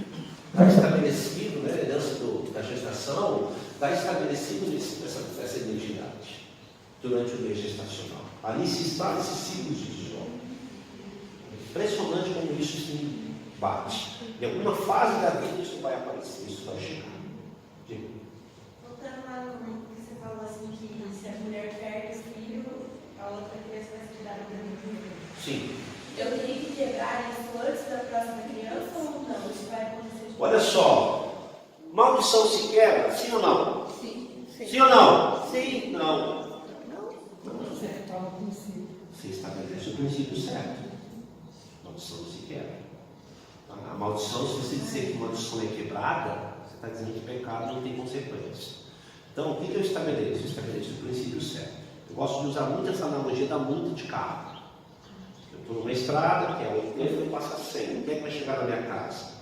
B: está estabelecido, né? A herança da gestação está estabelecido nessa identidade durante o mês gestacional. Ali se está esses ciclos de desdobramento. Impressionante como isso se bate. Em alguma fase da vida isso vai aparecer, isso vai chegar.
H: Voltando lá no momento que você falou assim, que se a mulher perde o filho, a outra criança vai se dar o filho.
B: Sim.
H: Eu teria que quebrar isso antes da próxima criança ou não? Isso vai acontecer de
B: Olha só, maldição se quebra, sim ou não?
C: Sim.
B: Sim ou não?
C: Sim.
B: Não.
E: Você retoma o princípio.
B: Você estabelece o princípio certo. Maldição não se quebra. A maldição, se você dizer que a maldição é quebrada, você está dizendo que o pecado não tem consequência. Então, o que eu estabeleço? Eu estabeleço o princípio certo. Eu gosto de usar muito essa analogia da multa de carro. Eu estou numa estrada, que é 80, eu passo a 100. O que é que vai chegar na minha casa?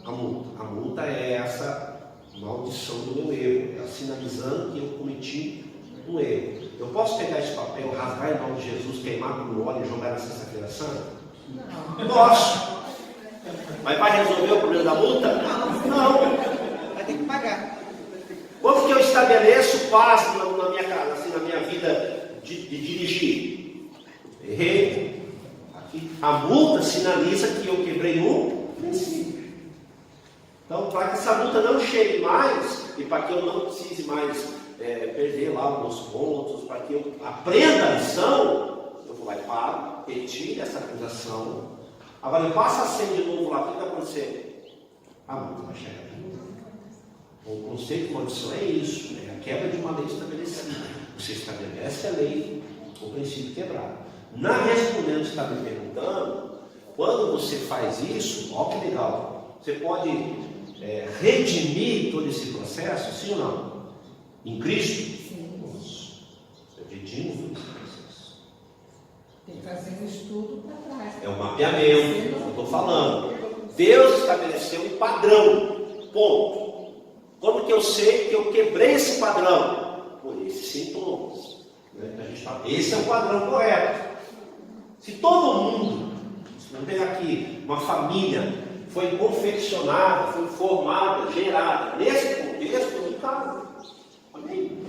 B: A multa. A multa é essa maldição do meu erro. É sinalizando que eu cometi um erro. Eu posso pegar esse papel, rasgar em nome de Jesus, queimar no óleo e jogar na Sexta-feira Santa?
C: Não.
B: Posso. Mas vai resolver o problema da multa? Não.
C: Vai ter que pagar.
B: Como que eu estabeleço paz na minha casa, assim, na minha vida de dirigir? Errei. Aqui. A multa sinaliza que eu quebrei um princípio. Então, para que essa multa não chegue mais, e para que eu não precise mais perder lá os meus pontos, para que eu aprenda a lição, eu vou lá e paro, retiro essa acusação. Agora eu passo a senha de novo lá, o que vai acontecer? A multa vai chegar de novo. O conceito de maldição é isso, é a quebra de uma lei estabelecida. Você estabelece a lei, o princípio quebrado. Na respondendo que está me perguntando, quando você faz isso, olha que legal, você pode redimir todo esse processo, sim ou não? Em Cristo?
C: Sim.
B: Eu redimo todo esse processo.
E: Tem que fazer um estudo para trás.
B: É um mapeamento, eu estou falando. Deus estabeleceu um padrão, ponto. Como que eu sei que eu quebrei esse padrão? Por esses sintomas. Esse é o padrão correto. Se todo mundo, vamos pegar aqui, uma família, foi confeccionada, foi formada, gerada, nesse contexto, eu não caso. Olha aí.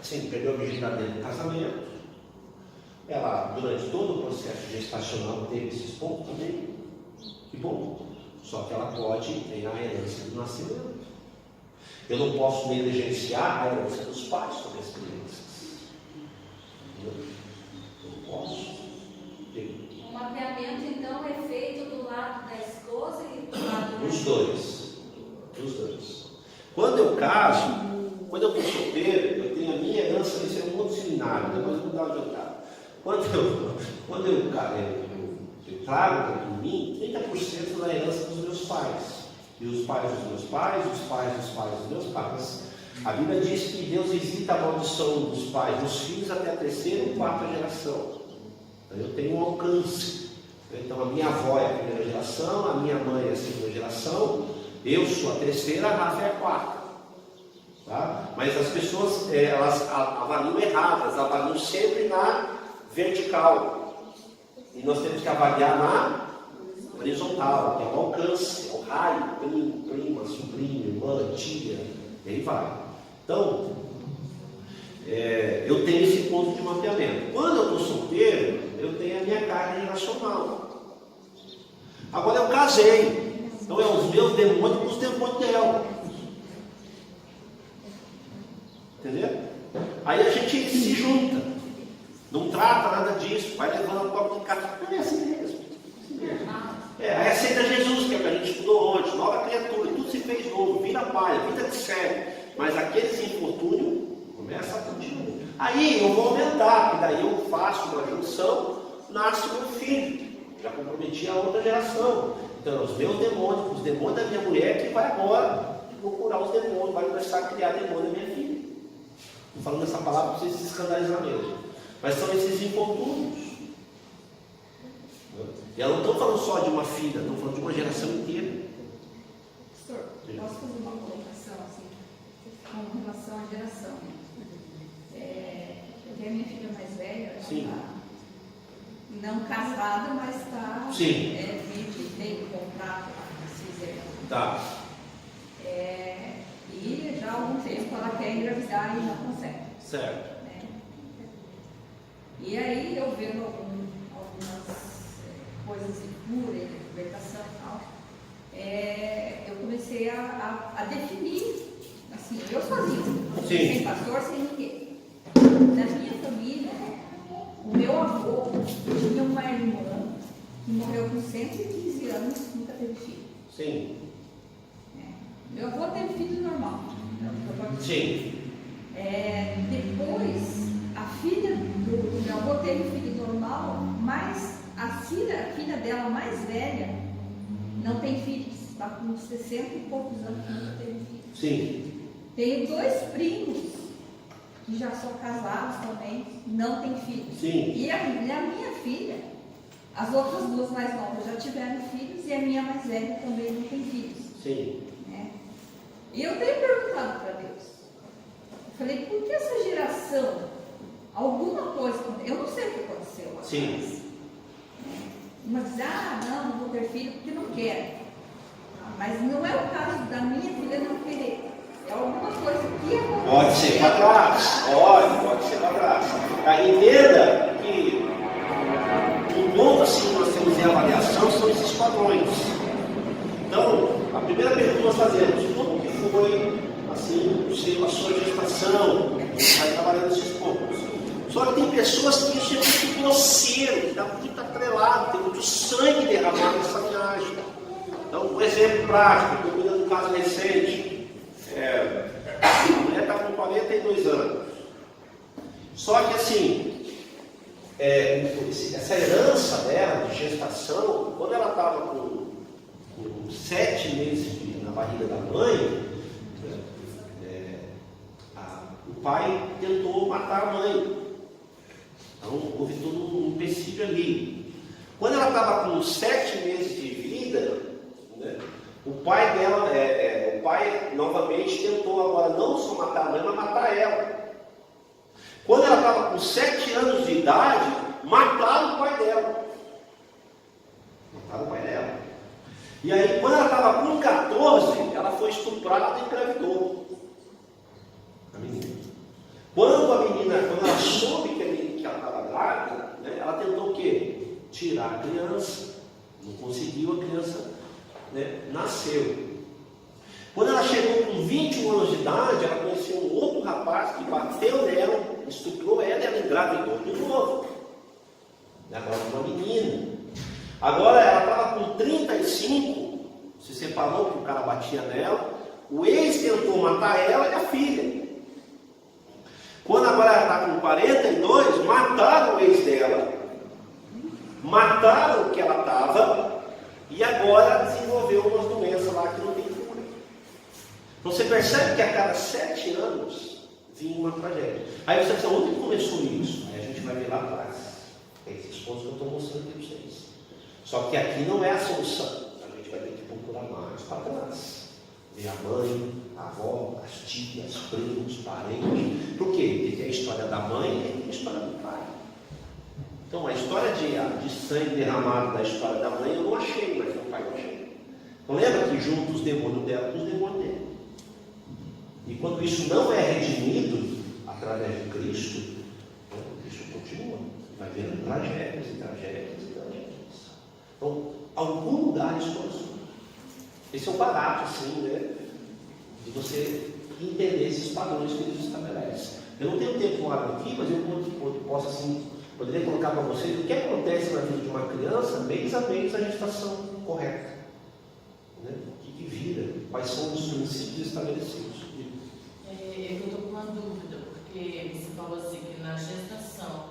B: Sim, perdeu a virgindade dentro do casamento. Ela, durante todo o processo gestacional, teve esses pontos também. Que bom. Só que ela pode ganhar a herança do nascimento. Eu não posso negligenciar a herança dos pais sobre as crianças. Eu não posso.
D: O mapeamento, então, é feito do lado da esposa e do lado
B: Dos dois. Dos dois. Quando eu caso, quando eu estou solteiro, eu tenho a minha herança, isso é um outro seminário, depois eu vou dar o jantar. Quando eu trago em mim 30% da herança dos meus pais. E os pais dos meus pais, os pais dos pais dos meus pais. A Bíblia diz que Deus visita a maldição dos pais, dos filhos até a terceira e quarta geração. Então eu tenho um alcance. Então a minha avó é a primeira geração, a minha mãe é a segunda geração, eu sou a terceira, a Rafa é a quarta. Tá? Mas as pessoas elas avaliam erradas, avaliam sempre na vertical. E nós temos que avaliar na horizontal, que é o alcance, é o raio, prima, sobrinho, irmã, tia, e aí vai. Então, eu tenho esse ponto de mapeamento. Quando eu estou solteiro, eu tenho a minha carga geracional. Agora eu casei, então é os meus demônios com os demônios dela. Entendeu? Aí a gente se junta, não trata nada disso, vai levando a pobre de casa. Não é assim mesmo. Aí aceita Jesus, que é o que a gente estudou ontem, nova criatura, tudo se fez novo, vira pai, vida que segue. Mas aqueles infortúnios começam a continuar. Aí eu vou aumentar, porque daí eu faço uma junção, nasce meu filho. Já comprometi a outra geração. Então os meus demônios, os demônios da minha mulher, que vai agora procurar os demônios, vai começar a criar demônio da minha filha. Estou falando essa palavra para vocês se escandalizar mesmo. Mas são esses infortúnios. E ela não estou falando só de uma filha, estou falando de uma geração inteira.
E: Pastor, posso fazer uma colocação assim, com relação à geração? Eu tenho a minha filha mais velha, ela está não casada, mas está vive, tem contrato, se quiser.
B: Tá.
E: E já há algum tempo ela quer engravidar e não consegue.
B: Certo.
E: Né? E aí eu vendo algumas coisas de cura, de libertação e tal, eu comecei a definir, assim, eu sozinha, sem pastor, sem ninguém. Na minha família, o meu avô tinha uma irmã que morreu com 115 anos, nunca teve filho.
B: Sim.
E: Meu avô teve filho normal.
B: Sim.
E: Depois, a filha do meu avô teve filho normal, mas a filha dela mais velha não tem filhos, está com 60 e poucos anos que não teve filhos.
B: Sim.
E: Tenho 2 primos que já são casados também, não tem filhos.
B: Sim.
E: E a minha filha, as outras 2 mais novas já tiveram filhos e a minha mais velha também não tem filhos.
B: Sim.
E: E eu tenho perguntado para Deus. Eu falei, por que essa geração, alguma coisa, eu não sei o que aconteceu lá atrás. Uma diz, não vou ter filho porque não quero. Mas não é o caso da minha filha não querer. É alguma coisa que aconteceu.
B: Pode ser para trás. Pode ser para trás. Entenda que um ponto assim que nós temos em avaliação são esses padrões. Então, a primeira pergunta que nós fazemos, como que foi assim, a sua gestação? Vai trabalhando esses pontos. Só que tem pessoas que isso é muito grosseiro, que está muito atrelado, tem muito sangue derramado nessa viagem. Então, um exemplo prático, estou cuidando de um caso recente. A mulher está com 42 anos. Só que assim, essa herança dela de gestação, quando ela estava com 7 meses na barriga da mãe, o pai tentou matar a mãe. Então houve todo um empecilho ali. Quando ela estava com 7 meses de vida, né, o pai dela, o pai novamente tentou agora não só matar a mãe, mas matar ela. Quando ela estava com 7 anos de idade, mataram o pai dela. Mataram o pai dela. E aí, quando ela estava com 14, ela foi estuprada e engravidou. A menina. Quando ela soube que ela estava grávida, né, ela tentou o quê? Tirar a criança. Não conseguiu, a criança, né, nasceu. Quando ela chegou com 21 anos de idade, ela conheceu um outro rapaz que bateu nela, estuprou ela e ela engravidou de novo. Agora uma menina. Agora ela estava com 35, se separou porque o cara batia nela. O ex tentou matar ela e a filha. Quando agora ela está com 42, mataram o ex dela, mataram o que ela estava e agora desenvolveu umas doenças lá que não tem cura. Então você percebe que a cada 7 anos vinha uma tragédia. Aí você diz, onde começou isso? Aí a gente vai ver lá atrás. É esses pontos que eu estou mostrando aqui para vocês. Só que aqui não é a solução. A gente vai ter que procurar mais para trás. Ver a mãe, a avó, as tias, primos, parentes. Por quê? Porque tem a história da mãe e tem a história do pai. Então a história de sangue derramado da história da mãe eu não achei, mas do pai eu achei. Então lembra que junto os demônios dela com os demônios dele. E quando isso não é redimido através de Cristo, Cristo continua. Vai vendo tragédias e tragédias e tragédias. Então, algum lugar isso começou. Esse é o barato, assim, né? De você entender esses padrões que eles estabelecem. Eu não tenho tempo claro aqui, mas eu posso, assim, poderia colocar para vocês o que acontece na vida de uma criança, mês a mês, a gestação correta. Né? O que vira? Quais são os princípios estabelecidos?
I: Eu estou com uma dúvida, porque você falou assim que na gestação,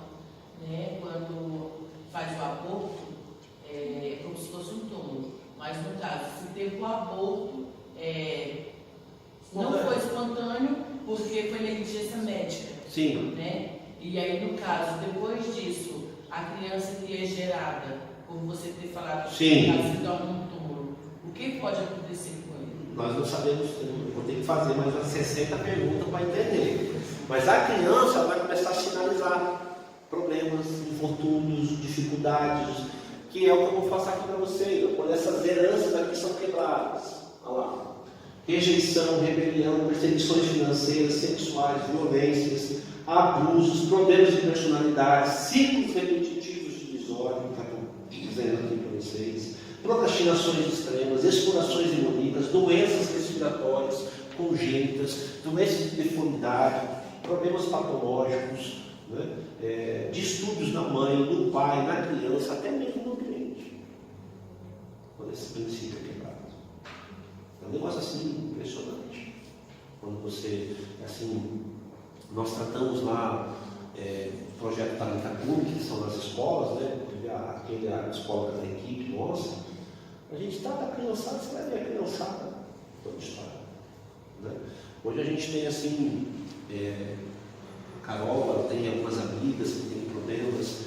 I: né, quando faz o aborto, é como se fosse um túmulo. Mas no caso, se teve o aborto, não foi espontâneo porque foi negligência médica.
B: Sim.
I: Né? E aí, no caso, depois disso, a criança que é gerada, por você ter falado que ela se torna um túmulo, o que pode acontecer com ele?
B: Nós não sabemos, eu vou ter que fazer mais umas 60 perguntas para entender. Mas a criança vai começar a sinalizar problemas, infortúnios, dificuldades, que é o que eu vou passar aqui para vocês. Quando essas heranças aqui são quebradas. Olha lá. Rejeição, rebelião, perseguições financeiras, sexuais, violências, abusos, problemas de personalidade, ciclos repetitivos de desordem, que eu estou dizendo aqui para vocês, procrastinações extremas, explorações demoníacas, doenças respiratórias congênitas, doenças de deformidade, problemas patológicos, né? Distúrbios na mãe, no pai, na criança, até mesmo no ambiente. Quando esse princípio é quebrado. É um negócio assim impressionante. Quando você, assim, nós tratamos lá o projeto Talentacum, que são nas escolas, né? A escola da equipe nossa, a gente trata a criançada, você vai ver a criançada toda história. Né? Hoje a gente tem assim, Carol, ela tem algumas amigas que têm problemas,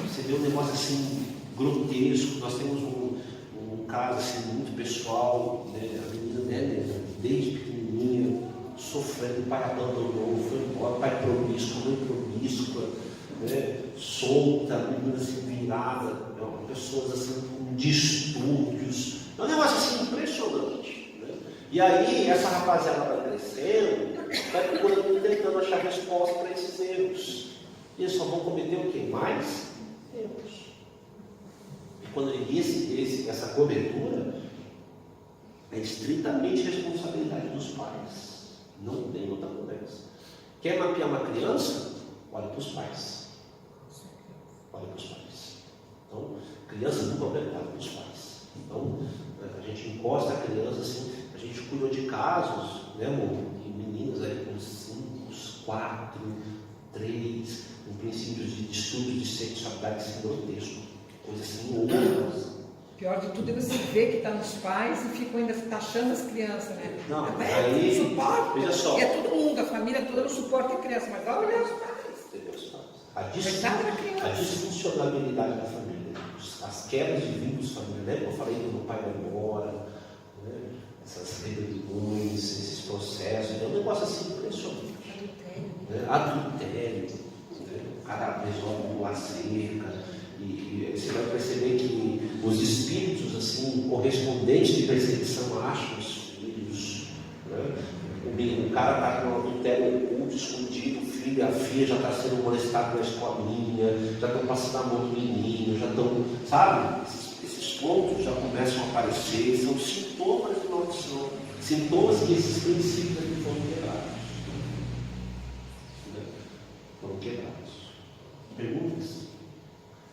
B: você vê um negócio assim grotesco. Nós temos um caso assim, muito pessoal, né? A menina, né, desde pequenininha, sofrendo, o pai abandonou, foi embora, pai promíscuo, mãe promíscua, né? Solta, a menina assim virada, pessoas assim com distúrbios, é um negócio assim impressionante. Né? E aí essa rapaziada vai crescendo, vai procurando, tentando achar resposta para esses erros. eles só vão cometer o quê? Mais erros. E quando ele diz essa cobertura, é estritamente responsabilidade dos pais. Não tem outra conversa. Quer mapear uma criança? Olha para os pais. Olha para os pais. Então, criança nunca é olha para os pais. Então, a gente encosta a criança assim, a gente cuidou de casos, né, amor? E meninas aí com 5, 4, 3, com princípios de estudos de sexualidade assim, grotesco. Coisa assim, horrorosa.
E: Pior de tudo é você ver que está nos pais e ficam ainda taxando as crianças, né?
B: Não,
E: aí, não suporta.
B: Veja só.
E: É todo mundo, a família toda não suporta a criança, mas olha os pais.
B: A disfuncionalidade da família, as quebras de vínculos familiares, lembra que eu falei que meu pai vai embora, né? Essas rebeliões, esses processos, é um negócio assim impressionante. Adultério, né? Cada resolve uma cerca. E você vai perceber que os espíritos assim, correspondentes de perseguição acham os filhos. Né? O cara está com um adultério oculto, escondido, o filho e a filha já estão sendo molestados na escolinha, já estão passando a mão no menino, já estão, sabe? Esses pontos já começam a aparecer, são sintomas de maldição, sintomas que esses princípios aqui foram quebrados. Né? Foram quebrados. Perguntas?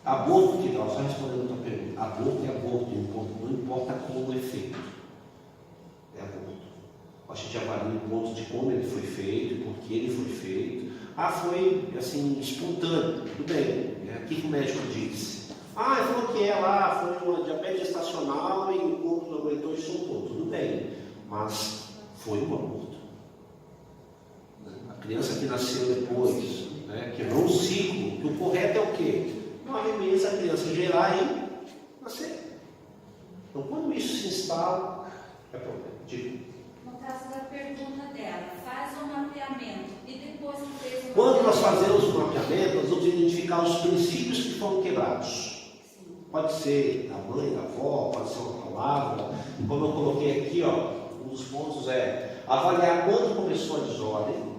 B: Aborto, que tal? Só respondendo a tua pergunta. Aborto é aborto, não importa como é feito. É aborto. A gente avalia o ponto de como ele foi feito, por que ele foi feito. Foi assim, espontâneo. Tudo bem. O que o médico disse? Ele falou que foi uma diabetes gestacional e o corpo não aguentou e soltou. Tudo bem. Mas foi um aborto. A criança que nasceu depois, né, quebrou um ciclo, que o correto é o quê? 9 meses a criança gerar e nascer. Então, quando isso se instala, é problema.
D: No caso da pergunta dela, faz um mapeamento e depois que fez o
B: Quando nós fazemos o mapeamento, nós vamos identificar os princípios que foram quebrados. Pode ser a mãe, a avó, pode ser uma palavra. Como eu coloquei aqui, um dos pontos é avaliar quando começou a desordem,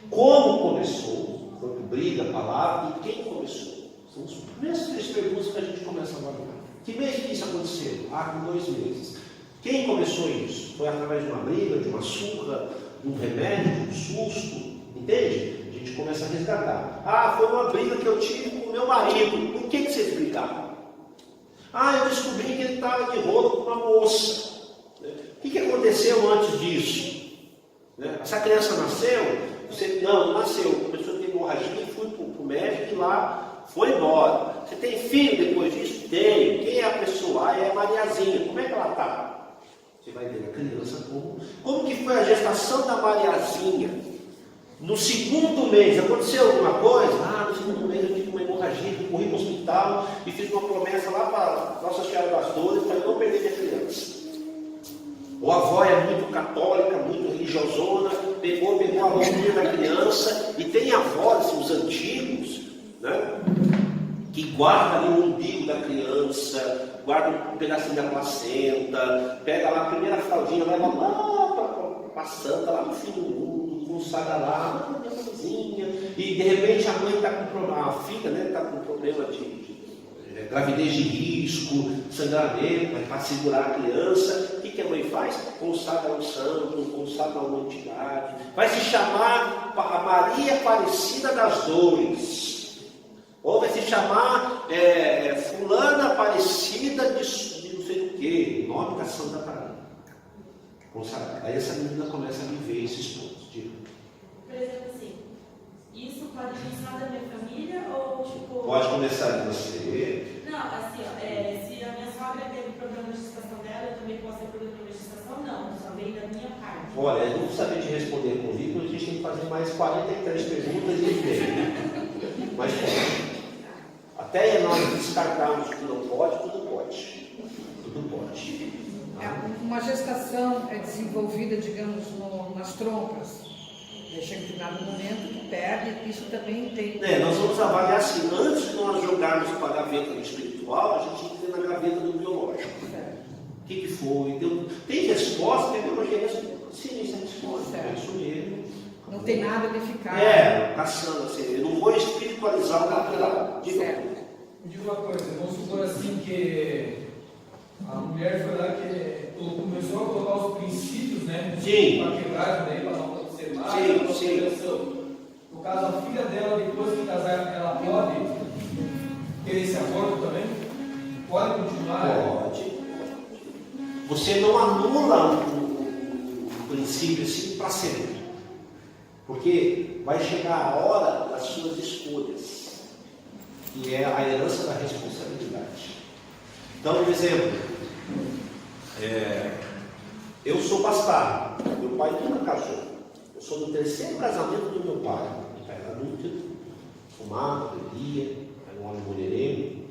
B: como começou, foi por briga, palavra, e quem começou. São as primeiras 3 perguntas que a gente começa a avaliar. Que mês que isso aconteceu? Com 2 meses. Quem começou isso? Foi através de uma briga, de uma surra, de um remédio, de um susto? Entende? A gente começa a resgatar. Foi uma briga que eu tive com o meu marido. Por que vocês brigaram? Eu descobri que ele estava de rolo com uma moça. O que aconteceu antes disso? Essa criança nasceu? Não nasceu. Começou a ter hemorragia, fui para o médico e lá foi embora. Você tem filho depois disso? Tenho. Quem é a pessoa? É a Mariazinha. Como é que ela está? Você vai ver a criança como que foi a gestação da Mariazinha. No 2º mês, aconteceu alguma coisa? No 2º mês eu tive uma hemorragia, eu corri para o hospital e fiz uma promessa lá para Nossa Senhora das Dores para eu não perder minha criança. Ou a avó é muito católica, muito religiosona, pegou a roupinha da criança, e tem avós, os antigos, né, que guardam ali o umbigo da criança, guardam um pedacinho da placenta, pega lá a primeira fraldinha, leva lá para a santa, lá no fim do mundo, consagra lá, minha mãezinha, e de repente a mãe está com problema, a filha está com problema de gravidez de risco, sangramento, para segurar a criança. O que a mãe faz? Consagra um santo, consagra uma entidade. Vai se chamar a Maria Aparecida das Dores. Ou vai se chamar Fulana Aparecida de não sei o quê, o nome da Santa Maria. Consagrar. Aí essa menina começa a viver esses pontos.
H: Por exemplo, assim, isso pode vir só da minha família ou tipo.
B: Pode começar de você.
H: Não, assim, se a minha sogra teve problema de gestação dela, eu também posso ter problema de gestação? Não, só vem da minha parte.
B: Olha, eu não vou saber te responder com vírgula, a gente tem que fazer mais 43 perguntas e meio. Mas pode. Até nós descartarmos que não pode, tudo pode. Tudo pode.
E: Uma gestação é desenvolvida, digamos, nas trompas. Chega em determinado momento que perde, isso também tem.
B: Nós vamos avaliar assim, antes de nós jogarmos para a gaveta do espiritual, a gente entra na gaveta do biológico. O que foi? Tem resposta, tem biologia resposta. Sim, isso é resposta, é isso mesmo.
E: Não tem nada de ficar.
B: Caçando assim. Eu não vou espiritualizar o natural.
E: Certo.
G: Me diga uma coisa, vamos supor assim que a mulher foi lá que começou a colocar os princípios, né?
B: Sim.
G: Para quebrar, né? Para não acontecer mais,
B: Sim,
G: para
B: sim.
G: proteção. No caso, a filha dela, depois de casar, ela pode ter esse acordo também? Pode continuar?
B: Pode. Você não anula o princípio assim para sempre. Porque vai chegar a hora das suas escolhas, que é a herança da responsabilidade. Então, por exemplo, eu sou bastardo, meu pai nunca casou. Eu sou do terceiro casamento do meu pai. Meu pai era adúltero, fumava, bebia, era um homem mulherengo.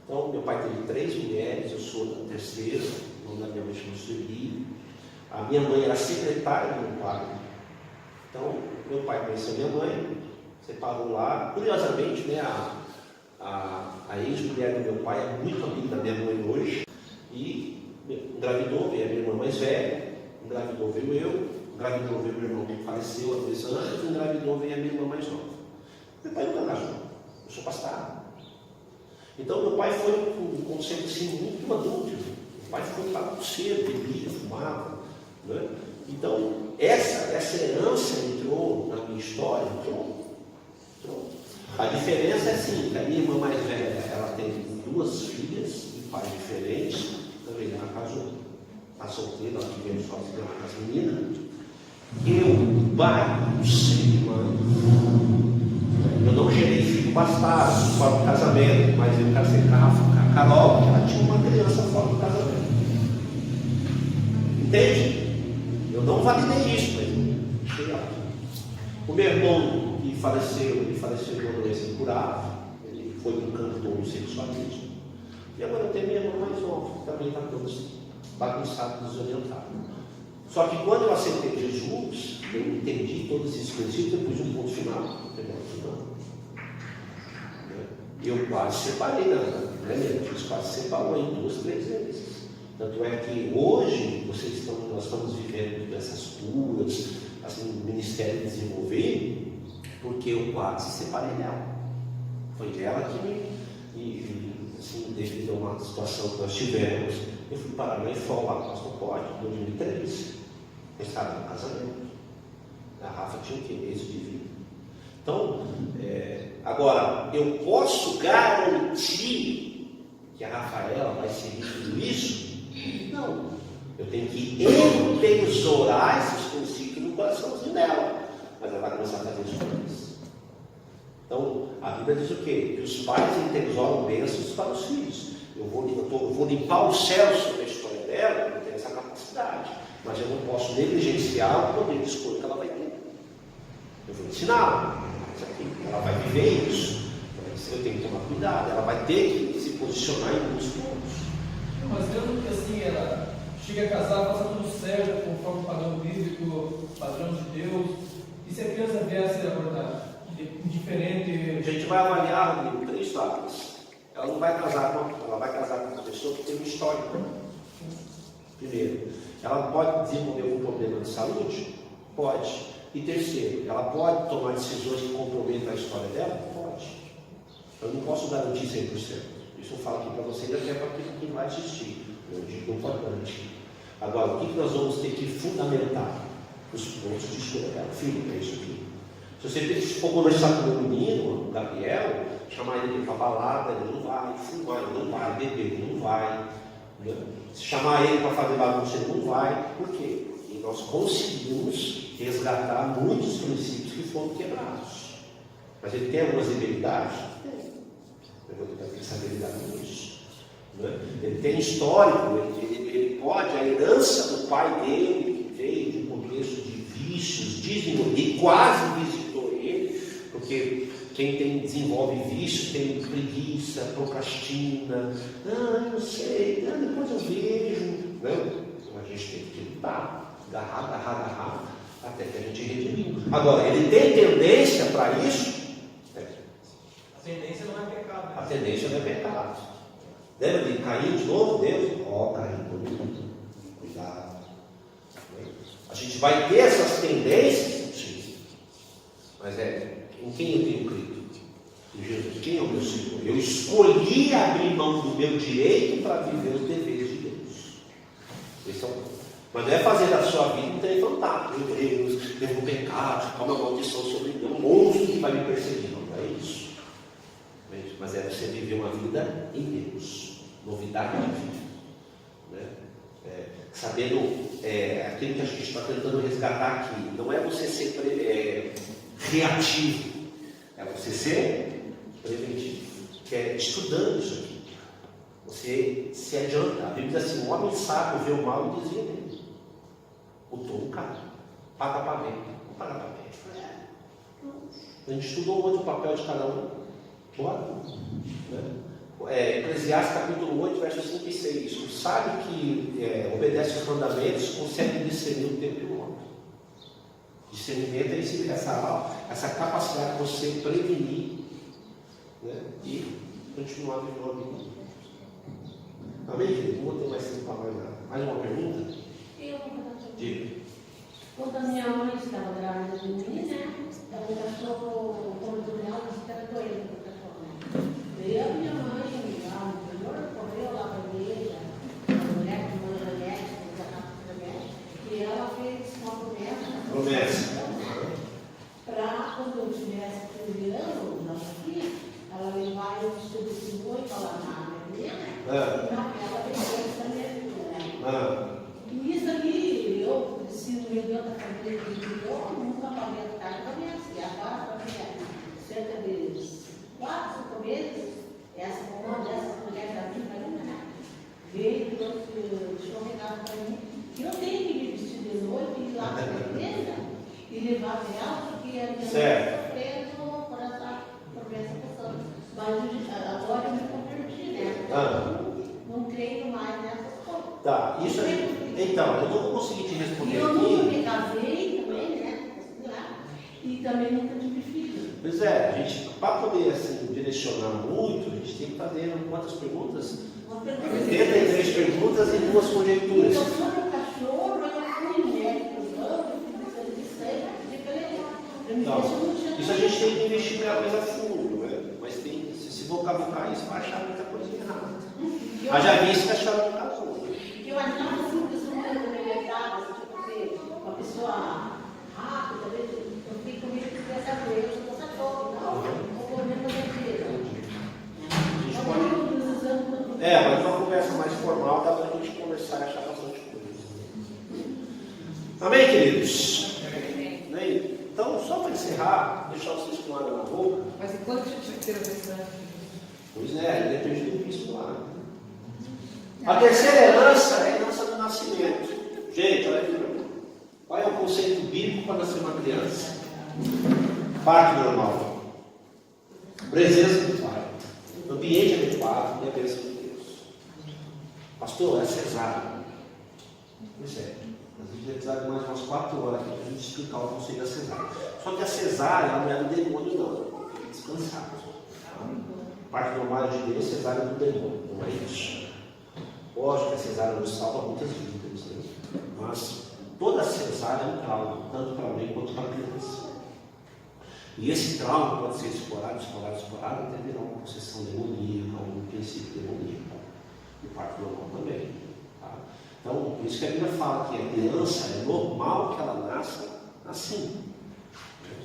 B: Então, meu pai teve 3 mulheres, eu sou da terceira, o nome da minha mãe chama Sueli. A minha mãe era secretária do meu pai. Então, meu pai conheceu minha mãe, separou lá. Curiosamente, né, a ex-mulher do meu pai é muito amiga da minha mãe hoje. E engravidou, veio a minha irmã mais velha, engravidou, veio eu, engravidou, veio meu irmão que faleceu há 2 anos, engravidou, veio a minha irmã mais nova. Meu pai nunca casou, eu sou bastardo. Então, meu pai foi um conceito assim, muito adulto. Meu pai foi lá muito cedo, bebia, fumava. Né? Então, essa herança entrou na minha história, entrou. A diferença é assim, que a minha irmã mais velha, ela tem 2 filhas de pais diferentes, também ela casou, está solteira, ela viveu sozinha lá com as meninas. Eu, pai, ser mãe, eu não gerei filho bastardo, fora do casamento, mas eu casei com a Carol, que ela tinha uma criança fora do casamento. Entende? Eu não validei isso, mas cheguei lá. O meu irmão que faleceu, ele faleceu de uma doença incurável, ele foi um cantor no sexualismo. E agora eu tenho minha irmã mais nova, que também está toda bagunçada, desorientada. Só que quando eu aceitei Jesus, eu entendi todos esses princípios, eu pus um ponto final. Eu quase separei, Jesus quase separou em 2, 3 vezes. Tanto é que hoje nós estamos vivendo essas curas, assim, o Ministério desenvolver, porque eu quase separei dela. Foi ela que assim, devido a uma situação que nós tivemos, eu fui parar na EFOL lá no Pastor Código, em 2003. Eu estava no casamento. A Rafa tinha o quê? Mês de vida. Então, agora, eu posso garantir que a Rafaela vai seguir tudo isso? Não. Eu tenho que entesourar esses princípios no coraçãozinho dela. Mas ela vai começar a fazer escolhas. Então, a Bíblia diz o quê? Que os pais entesouram bênçãos para os filhos. Eu vou limpar o céu sobre a história dela, eu tenho essa capacidade. Mas eu não posso negligenciar o poder de escolha que ela vai ter. Eu vou ensinar isso aqui, ela vai viver isso. Eu tenho que tomar cuidado, ela vai ter que se posicionar em muitos pontos.
G: Mas mesmo que assim ela chegue a casar, faça tudo certo, conforme o padrão bíblico, padrão de Deus, e se a criança vier a ser abordada? Indiferente.
B: A gente vai avaliar, amigo, 3 fatos. Ela não vai casar com uma pessoa que tem uma história. Primeiro, ela pode desenvolver algum problema de saúde? Pode. E terceiro, ela pode tomar decisões que comprometam a história dela? Pode. Eu não posso garantir 100%. Isso eu falo aqui para vocês, até para quem vai assistir. Eu digo, não pode garantir. Agora, o que nós vamos ter que fundamentar? Os pontos de escolha dela. Filho, é isso aqui. Se você for conversar com o meu menino, o Gabriel, chamar ele para balada, ele não vai. Fumar, ele não vai. Beber, ele não vai. Se chamar ele para fazer bagunça, ele não vai. Por quê? Porque nós conseguimos resgatar muitos princípios que foram quebrados. Mas ele tem algumas debilidades? Tem. Eu vou ter que saber lidar com isso. Ele tem histórico, ele pode, a herança do pai dele, que veio de um contexto de vícios, e quase visitou ele, porque quem desenvolve vícios tem preguiça, procrastina, não sei, depois eu vejo. Então a gente tem que lutar, agarrar, até que a gente redimiu. Agora, ele tem tendência para isso?
G: A tendência não é pecado.
B: A tendência não é pecado. Lembra de Caim de novo? Deus? Caim, cuidado. A gente vai ter essas tendências, Mas em quem eu tenho crido? Em Jesus. Quem é o meu Senhor? Eu escolhi abrir mão do meu direito para viver os deveres de Deus. Esse é o ponto. Mas não é fazer da sua vida um trem fantástico. Meu Deus, eu vou pecar, há uma maldição sobre mim, um monstro que vai me perseguir. Não é isso. Mas é você viver uma vida em Deus. Novidade de vida. Né? Sabendo aquilo que a gente está tentando resgatar aqui. Não é você ser reativo. É você ser preventivo. Que é estudando isso aqui. Você se adianta. A Bíblia diz assim: o homem sábio vê o mal e desvia dele. O tolo cai. Paga para ver. Não paga para ver. A gente estudou hoje o papel de cada um. Bora. Né? Eclesiastes capítulo 8, versos 5 e 6. O sábio que obedece os mandamentos consegue discernir o tempo e o momento. Discernimento é essa capacidade de você prevenir, né? E continuar vivendo a vida. Amém, querido? Não vou ter mais tempo para mais nada. Mais uma pergunta?
H: Eu vou fazer.
B: Diga.
H: Quando a minha mãe estava grávida de mim, né? Então o cachorro, como do leão, estava doendo do cachorro, né? Daí a minha mãe, lá no interior, correu lá para a igreja, a mulher que mora na médica, e ela fez uma promessa. Para quando eu tivesse 13 anos, nossa filha, ela levar eu vestido de noiva lá na minha menina, e naquela vez da minha vida, né? E isso aqui, eu preciso me dar da família de eu nunca paguei a tarde da minha filha. Agora, para mim, cerca de 4, 5 meses, uma dessas mulheres da vida, né? Veio e deixou um recado para mim, que eu tenho que me vestir de noiva e ir lá para a igreja e levar ela, porque a minha mãe sofrendo por essa promessa passando. Mas agora eu me converti, né? Não creio mais nessas coisas.
B: Tá, isso então, eu não vou conseguir te responder.
H: Eu nunca me casei também, né? E também nunca tive filho.
B: Pois é, a gente, para poder assim, direcionar muito, a gente tem que fazer quantas perguntas? 83 perguntas e 2 conjecturas.
H: Então, sobre o cachorro, eu fui médico, eu fiz
B: isso a gente tem que investigar mais a fundo, né? Mas tem, se vocabular isso, vai achar muita coisa errada. Mas já vi isso que acharam muita coisa.
H: Eu achava assim, uma pessoa tipo assim, uma pessoa rápida, eu fiquei com medo de essa doença, eu sou cachorro, não, vou comer na minha vida.
B: Mas uma conversa mais formal dá para a gente conversar e achar bastante coisa. Amém, queridos? Então, só para encerrar, deixar vocês com água na boca.
E: Mas enquanto a gente ter a questão?
B: Pois depende do bispo lá. A terceira herança é a herança do nascimento. Gente, olha aqui. Qual é o conceito bíblico para nascer uma criança? Parto normal. Presença do Pai. Ambiente adequado e a bênção de Deus. Pastor, é cesárea. Pois é. A gente vai precisar de mais umas 4 horas aqui para a gente explicar o conceito da cesárea. Só que a cesárea não é do demônio, não. Tem que descansar. Parte normal de Deus, cesárea é do demônio. Não é isso. Lógico que a cesárea nos salva muitas vidas, né? Mas toda cesárea é um trauma, tanto para a mãe quanto para a criança. E esse trauma pode ser esporádico, até virar uma possessão demoníaca, um princípio demoníaco. E parte normal também. Tá? Então, por isso que a Bíblia fala que a criança é normal que ela nasça assim.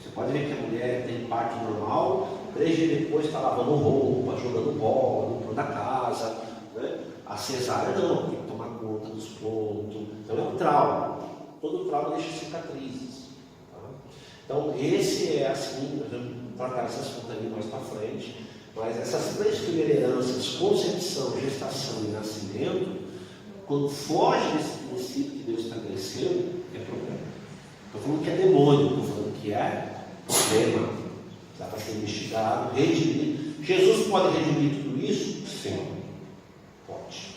B: Você pode ver que a mulher tem parto normal, 3 dias depois está lavando roupa, jogando bola, limpando a casa. Né? A cesárea não, tem que tomar conta dos pontos. Então é um trauma. Todo trauma deixa cicatrizes. Tá? Então esse é assim, nós vamos tratar essas contas ali mais para frente. Mas essas 3 primeiras heranças, concepção, gestação e nascimento, quando foge desse princípio que Deus estabeleceu, é problema. Estou falando que é demônio, estou falando que é problema. Dá para ser investigado, redimir. Jesus pode redimir tudo isso? Sim. Pode.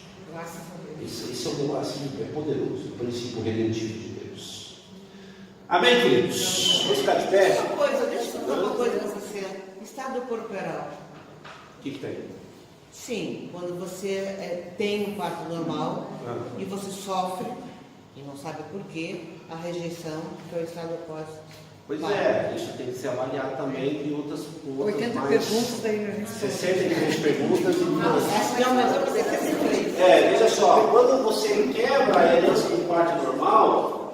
B: Esse é um negócio é poderoso, o princípio redentivo de Deus. Amém, queridos? Vamos ficar de pé?
C: Deixa eu falar uma coisa nessa cena. Estado corporal.
B: O que tem?
C: Sim, quando você tem um parto normal e você sofre, e não sabe por quê, a rejeição, que é o estado após
B: Pois é, isso tem que ser avaliado também de outras
E: 80
B: mais
E: perguntas, daí a gente
B: 63 perguntas e
C: Não, mas eu pensei que é 3.
A: Veja só, quando você quebra a herança de parte normal,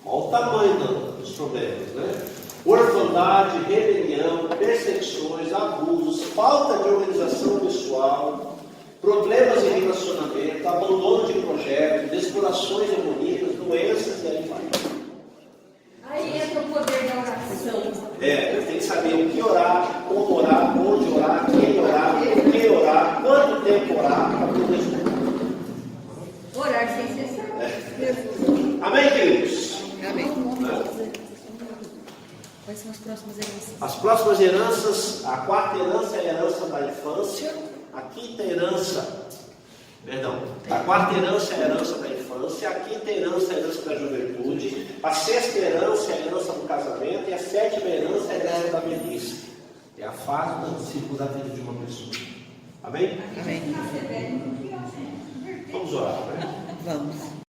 A: olha o tamanho dos problemas, né? Orfandade, rebelião, perseguições, abusos, falta de organização pessoal, problemas em relacionamento, abandono de projetos, descurações demoníacas, doenças e aí vai.
E: Aí entra o poder da oração.
A: Tem que saber o que orar, como orar, onde orar, quem orar, por que orar, quanto tempo orar, para tudo isso.
E: Orar sem cessar.
A: Amém, queridos?
E: Amém. Quais são as próximas heranças?
A: As próximas heranças, a quarta herança é a herança da infância, a quinta herança, a quarta herança é a herança da infância, a quinta herança é a herança da juventude, a sexta herança é a herança do casamento e a sétima herança é a herança da velhice. É a fase do ciclo da vida de uma pessoa. Amém?
C: Amém.
A: Vamos orar, né?
C: Vamos.